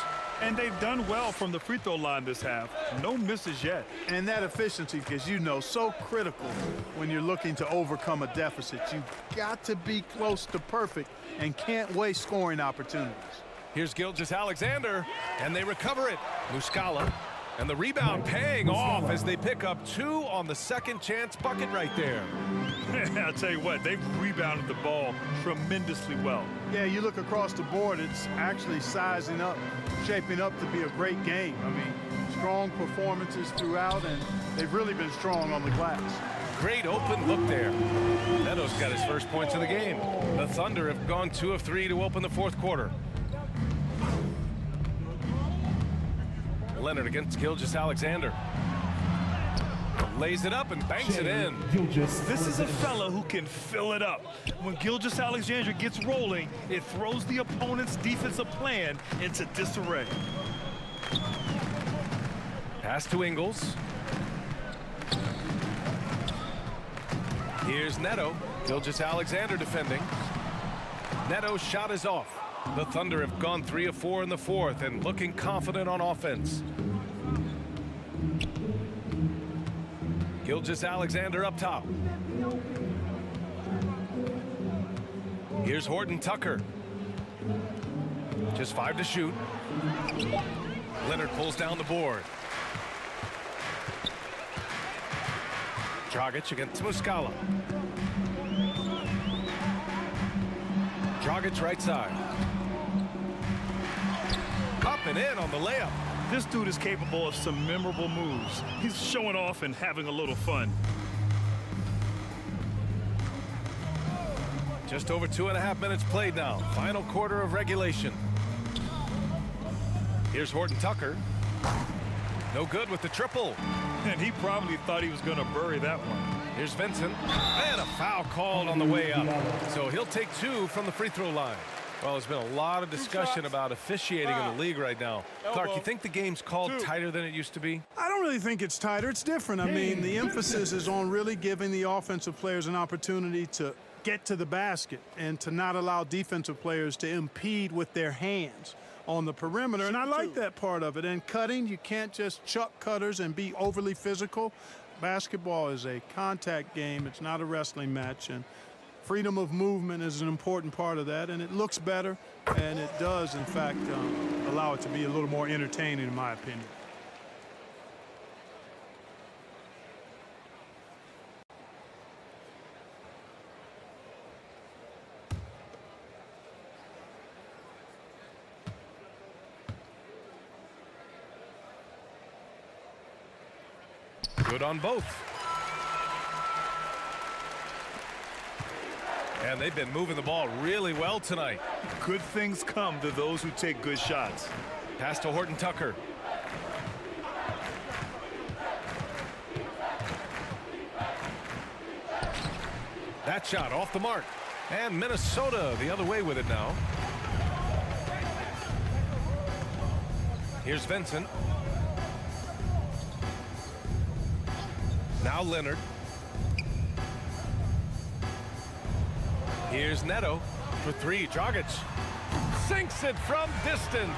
And they've done well from the free throw line this half. No misses yet. And that efficiency, because you know, so critical when you're looking to overcome a deficit. You've got to be close to perfect and can't waste scoring opportunities. Here's Gilgeous-Alexander, and they recover it. Muscala, and the rebound paying off as they pick up 2 on the second chance bucket right there. I'll tell you what, they've rebounded the ball tremendously well. Yeah, you look across the board, it's actually sizing up, shaping up to be a great game. I mean, strong performances throughout, and they've really been strong on the glass. Great open look there. Neto's got his first points of the game. The Thunder have gone 2 of 3 to open the fourth quarter. Leonard against Gilgeous-Alexander. Lays it up and banks it in. This is a fella who can fill it up. When Gilgeous-Alexander gets rolling, it throws the opponent's defensive plan into disarray. Pass to Ingles. Here's Neto. Gilgeous-Alexander defending. Neto's shot is off. The Thunder have gone 3 of 4 in the fourth and looking confident on offense. Gilgeous-Alexander up top. Here's Horton Tucker. Just 5 to shoot. Leonard pulls down the board. Dragic against Muscala. Dragic right side. Up and in on the layup. This dude is capable of some memorable moves. He's showing off and having a little fun. Just over 2.5 minutes played now. Final quarter of regulation. Here's Horton Tucker. No good with the triple. And he probably thought he was going to bury that one. Here's Vincent. And a foul called on the way up. So he'll take 2 from the free throw line. Well, there's been a lot of discussion about officiating in the league right now. Clark, you think the game's called tighter than it used to be? I don't really think it's tighter. It's different. I mean, the emphasis is on really giving the offensive players an opportunity to get to the basket and to not allow defensive players to impede with their hands on the perimeter. And I like that part of it. And cutting, you can't just chuck cutters and be overly physical. Basketball is a contact game. It's not a wrestling match. And freedom of movement is an important part of that, and it looks better, and it does, in fact, allow it to be a little more entertaining, in my opinion. Good on both. And they've been moving the ball really well tonight. Good things come to those who take good shots. Pass to Horton Tucker. That shot off the mark. And Minnesota the other way with it now. Here's Vincent. Now Leonard. Here's Neto for 3. Dragic sinks it from distance.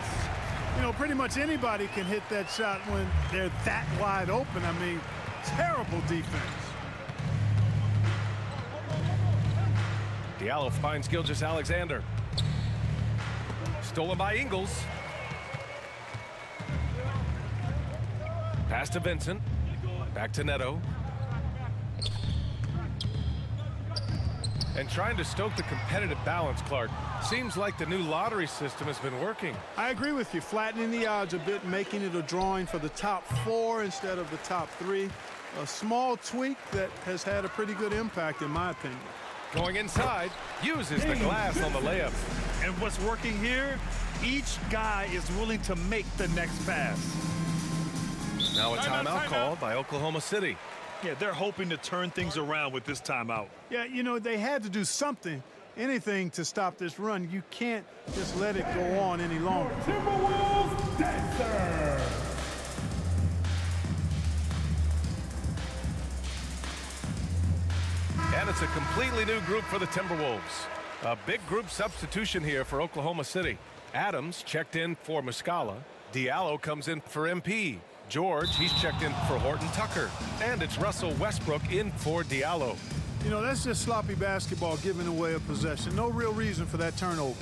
You know, pretty much anybody can hit that shot when they're that wide open. I mean, terrible defense. Diallo finds Gilgeous-Alexander. Stolen by Ingles. Pass to Vincent. Back to Neto. And trying to stoke the competitive balance, Clark. Seems like the new lottery system has been working. I agree with you. Flattening the odds a bit, making it a drawing for the top 4 instead of the top 3. a small tweak that has had a pretty good impact, in my opinion. Going inside, uses the glass on the layup. And what's working here, each guy is willing to make the next pass. Now a timeout called by Oklahoma City. Yeah, they're hoping to turn things around with this timeout. Yeah, you know, they had to do something, anything to stop this run. You can't just let it go on any longer. Timberwolves dancer. And it's a completely new group for the Timberwolves. A big group substitution here for Oklahoma City. Adams checked in for Muscala. Diallo comes in for MP. George, he's checked in for Horton Tucker. And it's Russell Westbrook in for Diallo. You know, that's just sloppy basketball, giving away a possession. No real reason for that turnover.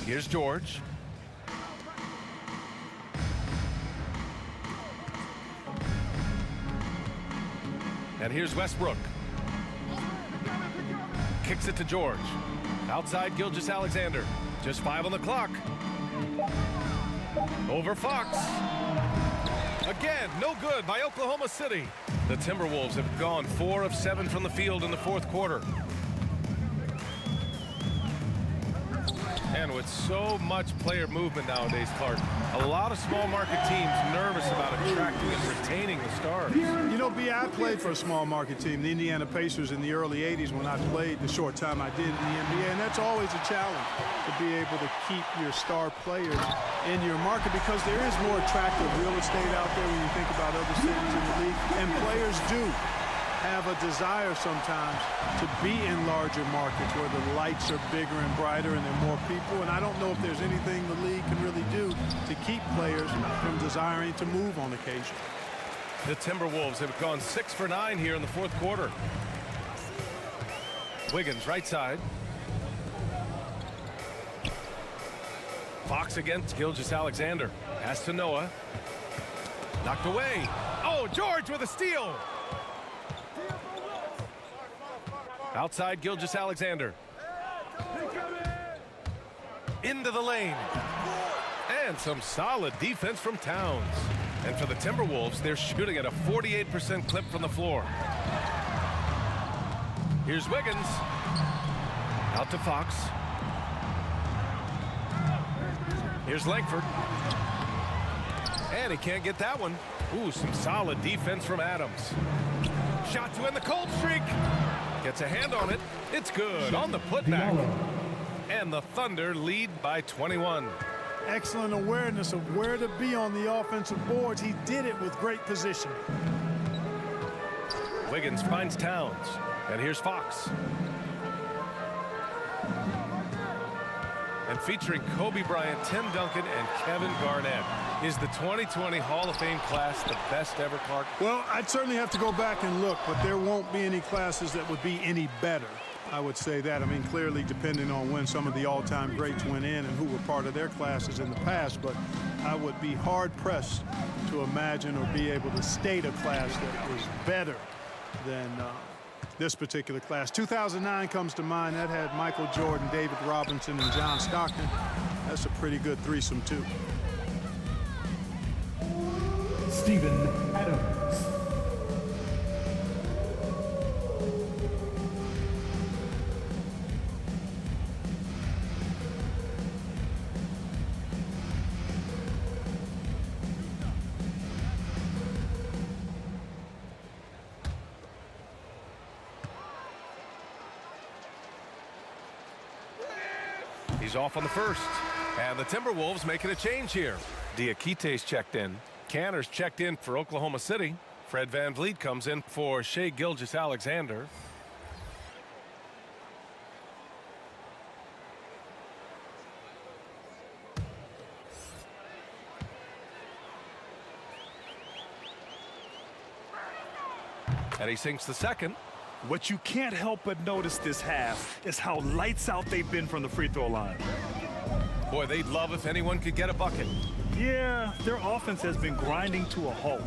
Here's George. And here's Westbrook. Kicks it to George. Outside Gilgeous-Alexander. Just 5 on the clock. Over Fox. Again, no good by Oklahoma City. The Timberwolves have gone 4 of 7 from the field in the fourth quarter. And with so much player movement nowadays, Clark, a lot of small market teams nervous about attracting and retaining the stars. You know, B, I played for a small market team, the Indiana Pacers, in the early 80s when I played the short time I did in the NBA, and that's always a challenge to be able to keep your star players in your market because there is more attractive real estate out there when you think about other cities in the league, and players do have a desire sometimes to be in larger markets where the lights are bigger and brighter and there are more people. And I don't know if there's anything the league can really do to keep players from desiring to move on occasion. The Timberwolves have gone 6 for 9 here in the fourth quarter. Wiggins right side. Fox against Gilgeous-Alexander. Pass to Noah. Knocked away. Oh, George with a steal. Outside Gilgeous-Alexander. Into the lane. And some solid defense from Towns. And for the Timberwolves, they're shooting at a 48% clip from the floor. Here's Wiggins. Out to Fox. Here's Langford. And he can't get that one. Ooh, some solid defense from Adams. Shot to end the cold streak. Gets a hand on it. It's good on the putback. And the Thunder lead by 21. Excellent awareness of where to be on the offensive boards. He did it with great position. Wiggins finds Towns. And here's Fox. And featuring Kobe Bryant, Tim Duncan, and Kevin Garnett. Is the 2020 Hall of Fame class the best ever, Clark? Well, I'd certainly have to go back and look, but there won't be any classes that would be any better. I would say that. I mean, clearly depending on when some of the all-time greats went in and who were part of their classes in the past, but I would be hard-pressed to imagine or be able to state a class that was better than this particular class. 2009 comes to mind. That had Michael Jordan, David Robinson, and John Stockton. That's a pretty good threesome, too. Steven Adams. He's off on the first. And the Timberwolves making a change here. Diakite's checked in. Canner's checked in for Oklahoma City. Fred VanVleet comes in for Shai Gilgeous-Alexander. And he sinks the second. What you can't help but notice this half is how lights out they've been from the free throw line. Boy, they'd love if anyone could get a bucket. Yeah, their offense has been grinding to a halt.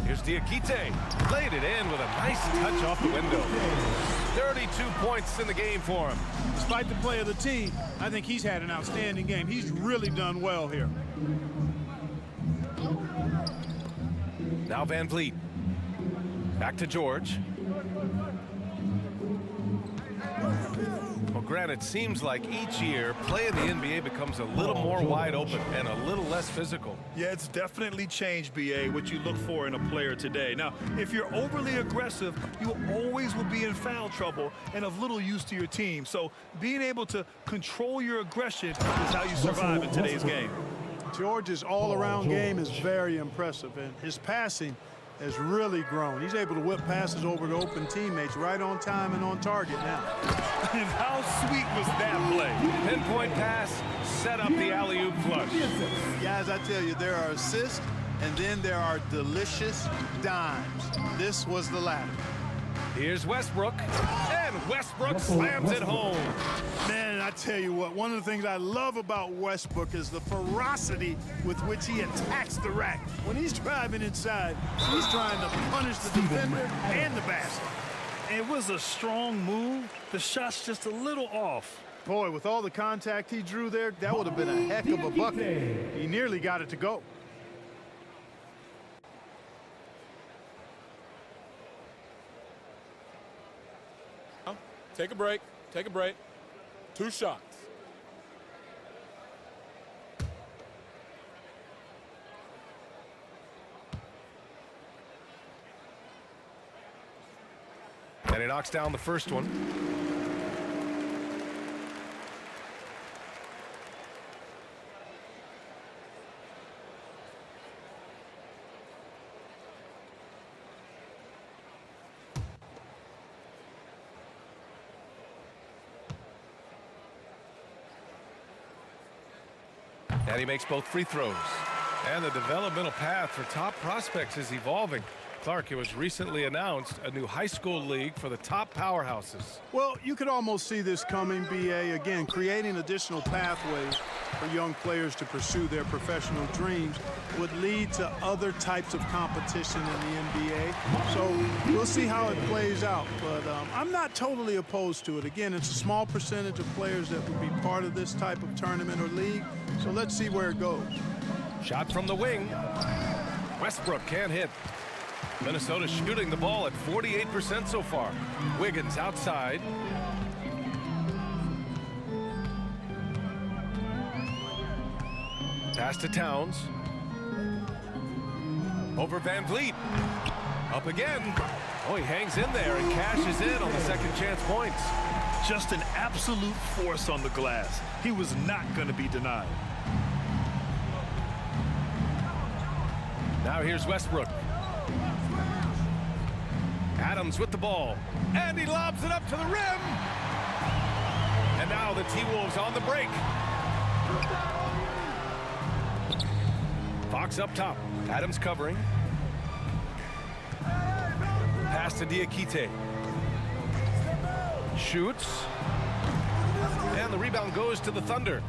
Here's Diakite. Laid it in with a nice touch off the window. 32 points in the game for him. Despite the play of the team, I think he's had an outstanding game. He's really done well here. Now Van Vliet. Back to George. Well, Grant, it seems like each year, play in the NBA becomes a little more wide open and a little less physical. Yeah, it's definitely changed, BA, what you look for in a player today. Now, if you're overly aggressive, you always will be in foul trouble and of little use to your team. So being able to control your aggression is how you survive in today's game. George's all-around game is very impressive, and his passing has really grown. He's able to whip passes over to open teammates right on time and on target now. And how sweet was that play? Pinpoint pass, set up the alley-oop flush. Guys, I tell you, there are assists, and then there are delicious dimes. This was the latter. Here's Westbrook, and Westbrook slams it home. Man, I tell you what, one of the things I love about Westbrook is the ferocity with which he attacks the rack. When he's driving inside, he's trying to punish the defender and the basket. It was a strong move. The shot's just a little off. Boy, with all the contact he drew there, that would have been a heck of a bucket. He nearly got it to go. Take a break. Take a break. 2 shots. And he knocks down the first one. And he makes both free throws. And the developmental path for top prospects is evolving. Clark, it was recently announced a new high school league for the top powerhouses. Well, you could almost see this coming, BA. Again, creating additional pathways for young players to pursue their professional dreams would lead to other types of competition in the NBA. So we'll see how it plays out. But I'm not totally opposed to it. Again, it's a small percentage of players that would be part of this type of tournament or league. So let's see where it goes. Shot from the wing. Westbrook can't hit. Minnesota shooting the ball at 48% so far. Wiggins outside. Pass to Towns. Over Van Vliet. Up again. Oh, he hangs in there and cashes in on the second chance points. Just an absolute force on the glass. He was not going to be denied. Now here's Westbrook. Adams with the ball, and he lobs it up to the rim. And now the T-Wolves on the break. Fox up top. Adams covering. Pass to Diakite. Shoots. And the rebound goes to the Thunder.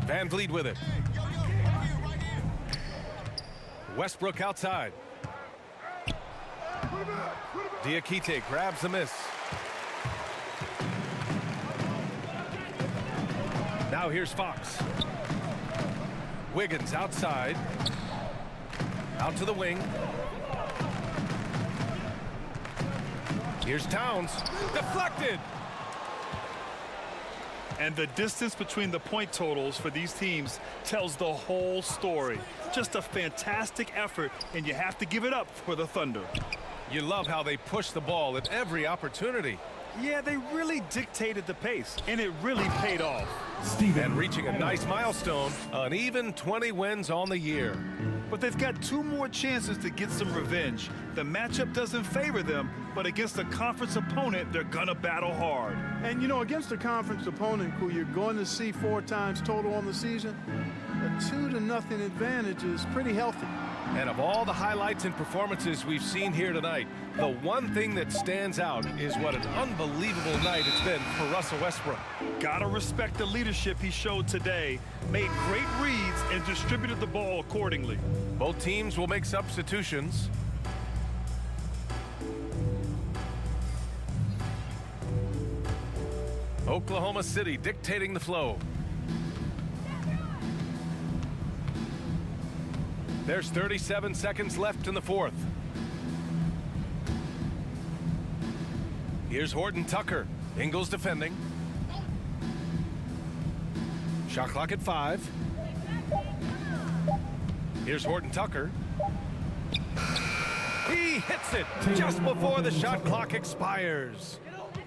Van Vliet with it. Westbrook outside. Diakite grabs the miss. Now here's Fox. Wiggins outside. Out to the wing. Here's Towns. Deflected. And the distance between the point totals for these teams tells the whole story. Just a fantastic effort, and you have to give it up for the Thunder. You love how they push the ball at every opportunity. Yeah, they really dictated the pace, and it really paid off. And reaching a nice milestone, an even 20 wins on the year. But they've got 2 more chances to get some revenge. The matchup doesn't favor them, but against a conference opponent, they're gonna battle hard. And you know, against a conference opponent who you're going to see 4 times total on the season, a 2-0 advantage is pretty healthy. And of all the highlights and performances we've seen here tonight, the one thing that stands out is what an unbelievable night it's been for Russell Westbrook. Gotta respect the leadership he showed today. Made great reads and distributed the ball accordingly. Both teams will make substitutions. Oklahoma City dictating the flow. There's 37 seconds left in the fourth. Here's Horton Tucker. Ingles defending. Shot clock at 5. Here's Horton Tucker. He hits it just before the shot clock expires.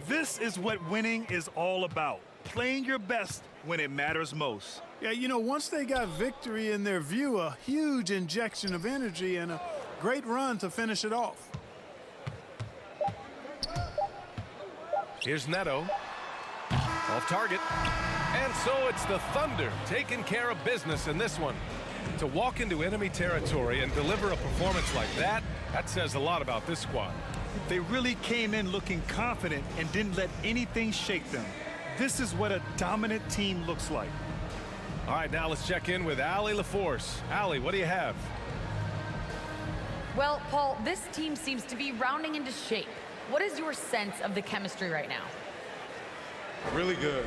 This is what winning is all about. Playing your best when it matters most. Yeah, you know, once they got victory in their view, a huge injection of energy and a great run to finish it off. Here's Neto. Off target. And so it's the Thunder taking care of business in this one. To walk into enemy territory and deliver a performance like that, that says a lot about this squad. They really came in looking confident and didn't let anything shake them. This is what a dominant team looks like. All right, now let's check in with Allie LaForce. Allie, what do you have? Well, Paul, this team seems to be rounding into shape. What is your sense of the chemistry right now? Really good,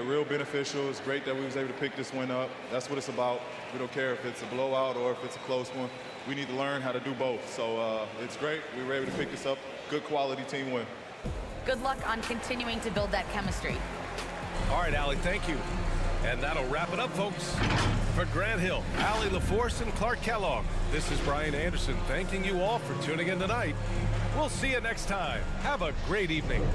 real beneficial. It's great that we was able to pick this one up. That's what it's about. We don't care if it's a blowout or if it's a close one. We need to learn how to do both. So it's great. We were able to pick this up. Good quality team win. Good luck on continuing to build that chemistry. All right, Allie, thank you. And that'll wrap it up, folks. For Grant Hill, Allie LaForce, and Clark Kellogg, this is Brian Anderson thanking you all for tuning in tonight. We'll see you next time. Have a great evening.